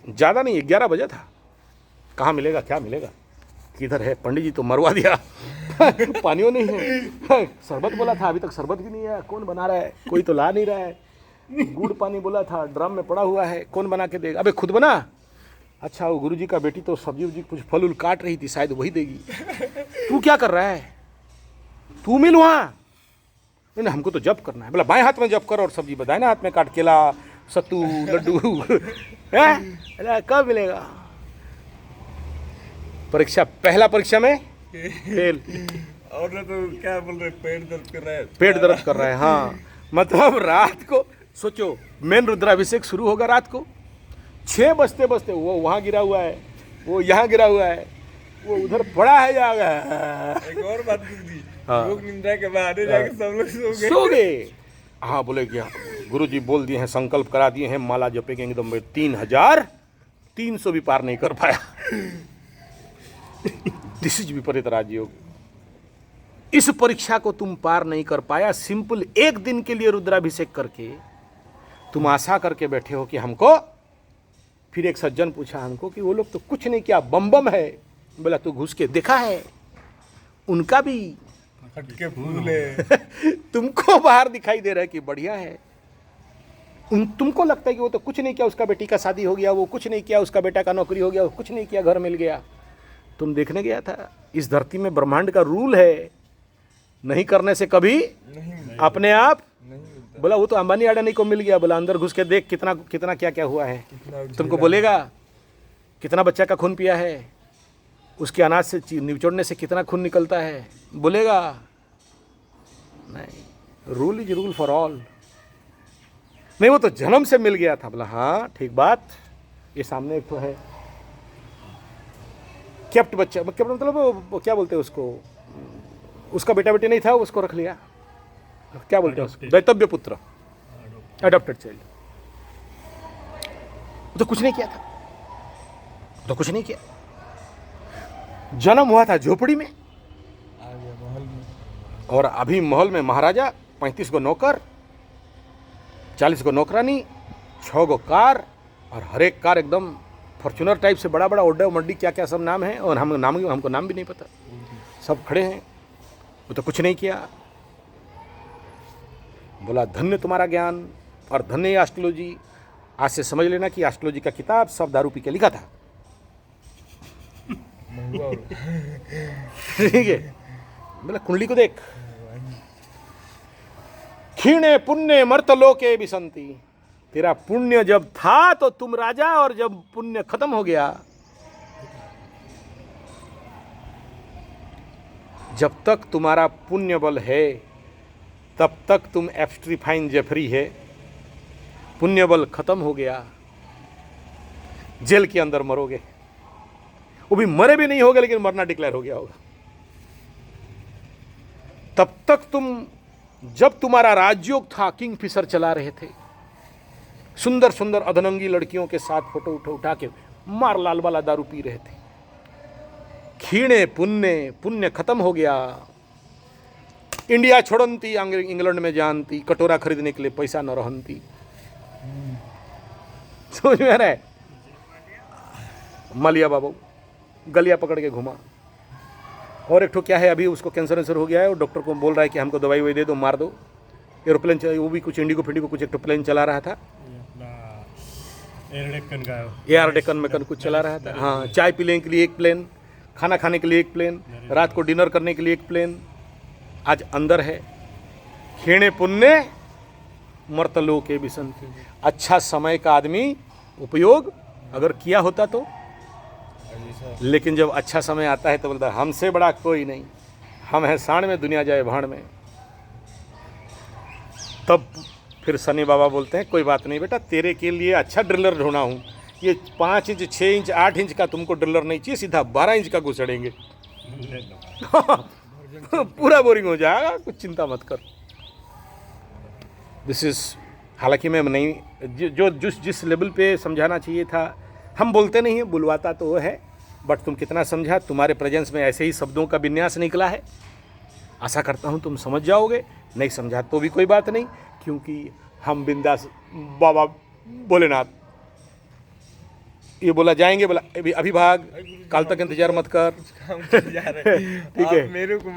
S1: ज़्यादा नहीं 11 बजे था। कहाँ मिलेगा, क्या मिलेगा, किधर है, पंडित जी तो मरवा दिया। पानियों नहीं है, शरबत बोला था अभी तक शरबत भी नहीं है, कौन बना रहा है, कोई तो ला नहीं रहा है। गुड़ पानी बोला था ड्रम में पड़ा हुआ है, कौन बना के देगा, अबे खुद बना। अच्छा वो गुरुजी का बेटी तो सब्जी उब्जी कुछ फल उल काट रही थी, शायद वही देगी। तू क्या कर रहा है, तू मिल वहाँ। नहीं हमको तो जप करना है। बोला बाएं हाथ में जप कर और सब्जी दाहिने हाथ में काट, केला सत्तू लड्डू। है कब मिलेगा। परीक्षा, पहला परीक्षा में फेल।
S2: और ना तो क्या बोल रहे, पेट दर्द कर रहा है,
S1: पेट दर्द कर रहा है। हाँ मतलब रात को सोचो, मेन रुद्राभिषेक शुरू होगा रात को 6 बजते बजते, वो वहाँ गिरा हुआ है, वो यहाँ गिरा हुआ है, वो उधर पड़ा है जाएगा।
S2: एक और बात गुरुजी,
S1: हाँ।
S2: योग निंदा के बाद जाके सब लोग
S1: सो गए। हाँ बोले क्या, गुरुजी बोल दिए हैं, संकल्प करा दिए हैं, माला जपेंगे एकदम 3300 भी पार नहीं कर पाया। दिस इज विपरीत राजयोग। इस परीक्षा को तुम पार नहीं कर पाया, सिंपल एक दिन के लिए रुद्राभिषेक करके तुम आशा करके बैठे हो कि हमको। फिर एक सज्जन पूछा हमको कि वो लोग तो कुछ नहीं किया, बम बम है। बोला तू घुस के देखा है, उनका भी
S2: हटके फूल है।
S1: तुमको बाहर दिखाई दे रहा है कि बढ़िया है, तुमको लगता है कि वो तो कुछ नहीं किया, उसका बेटी का शादी हो गया, वो कुछ नहीं किया, उसका बेटा का नौकरी हो गया, वो कुछ नहीं किया, घर मिल गया। तुम देखने गया था, इस धरती में ब्रह्मांड का रूल है, नहीं करने से कभी
S2: नहीं
S1: अपने आप।
S2: मिलता।
S1: बोला वो तो अंबानी अडानी को मिल गया। बोला अंदर घुस के देख कितना कितना क्या क्या हुआ है।
S2: कितना
S1: तुमको बोलेगा कितना बच्चा का खून पिया है, उसके अनाज से निचोड़ने से कितना खून निकलता है, बोलेगा नहीं। Rule is rule for all. नहीं वो तो जन्म से मिल गया था। बोला हाँ ठीक बात। ये सामने एक तो है केप्ट बच्चा, केप्ट मतलब वो क्या बोलते हैं उसको, उसका बेटा बेटी नहीं था, उसको रख लिया, क्या बोलते हैं उसको, दैतव्य पुत्र, अडॉप्टेड चाइल्ड। तो कुछ नहीं किया था, तो कुछ नहीं किया। जन्म हुआ था झोपड़ी में,
S2: आ गया महल में।
S1: और अभी महल में महाराजा, 35 गो नौकर, 40 गो नौकरानी, 6 गो कार, और हर एक कार एकदम फॉर्च्यूनर टाइप से बड़ा बड़ा, ओड्डा मड्डी क्या क्या सब नाम है, और हमको नाम भी नहीं पता। सब खड़े हैं, वो तो कुछ नहीं किया। बोला धन्य तुम्हारा ज्ञान और धन्य एस्ट्रोलॉजी। आज से समझ लेना कि एस्ट्रोलॉजी का किताब सब दारू पी के लिखा था।
S2: महुआ और
S1: ठीक है। बोला कुंडली को देख, क्षीणे पुण्य मर्तलोके विसंति। तेरा पुण्य जब था तो तुम राजा, और जब पुण्य खत्म हो गया, जब तक तुम्हारा पुण्य बल है तब तक तुम एब्स्ट्रीफाइन जेफरी है। पुण्य बल खत्म हो गया, जेल के अंदर मरोगे। वो भी मरे भी नहीं होगे, लेकिन मरना डिक्लेयर हो गया होगा। तब तक तुम, जब तुम्हारा राजयोग था, किंग फिशर चला रहे थे, सुंदर सुंदर अधनंगी लड़कियों के साथ फोटो उठा के मार लाल वाला दारू पी रहे थे। क्षीणे पुण्य, पुण्य खत्म हो गया। इंडिया छोड़ंती इंग्लैंड में जानती, कटोरा खरीदने के लिए पैसा न रहती। समझ में आ रहा है। मालिया बाबू गलिया पकड़ के घुमा। और एक ठो क्या है, अभी उसको कैंसर वैंसर हो गया है, और डॉक्टर को बोल रहा है कि हमको दवाई वही दे दो, मार दो। एरोप्लेन, वो भी कुछ इंडिगो फिंडिगो कुछ एक ठो प्लेन चला रहा था,
S4: एयर डेक्कन का
S1: एयर डेक्कन में कुछ चला रहा था। हाँ, चाय पीने के लिए एक प्लेन, खाना खाने के लिए एक प्लेन, रात को डिनर करने के लिए एक प्लेन। आज अंदर है। क्षीणे पुण्य मर्तलोके विसंति। अच्छा समय का आदमी उपयोग अगर किया होता तो, लेकिन जब अच्छा समय आता है तो बोलता है हमसे बड़ा कोई नहीं, हम हैं साण में, दुनिया जाए भाड़ में। तब फिर शनि बाबा बोलते हैं कोई बात नहीं बेटा, तेरे के लिए अच्छा ड्रिलर ढूंढा हूँ। ये 5 इंच 6 इंच 8 इंच का तुमको ड्रिलर नहीं चाहिए, सीधा 12 इंच का घुसड़ेंगे। पूरा बोरिंग हो जाएगा, कुछ चिंता मत कर। दिस इज, हालांकि मैं नहीं, जो जिस लेवल पे समझाना चाहिए था, हम बोलते नहीं हैं, बुलवाता तो वो है, बट तुम कितना समझा, तुम्हारे प्रेजेंस में ऐसे ही शब्दों का विन्यास निकला है। आशा करता हूँ तुम समझ जाओगे, नहीं समझा तो भी कोई बात नहीं, क्योंकि हम बिंदास बाबा भोलेनाथ। ये बोला जाएंगे, बोला अभी भाग, कल तक इंतजार मत कर।
S2: काम कर जा रहे हैं
S1: ठीक है।
S2: आप मेरे को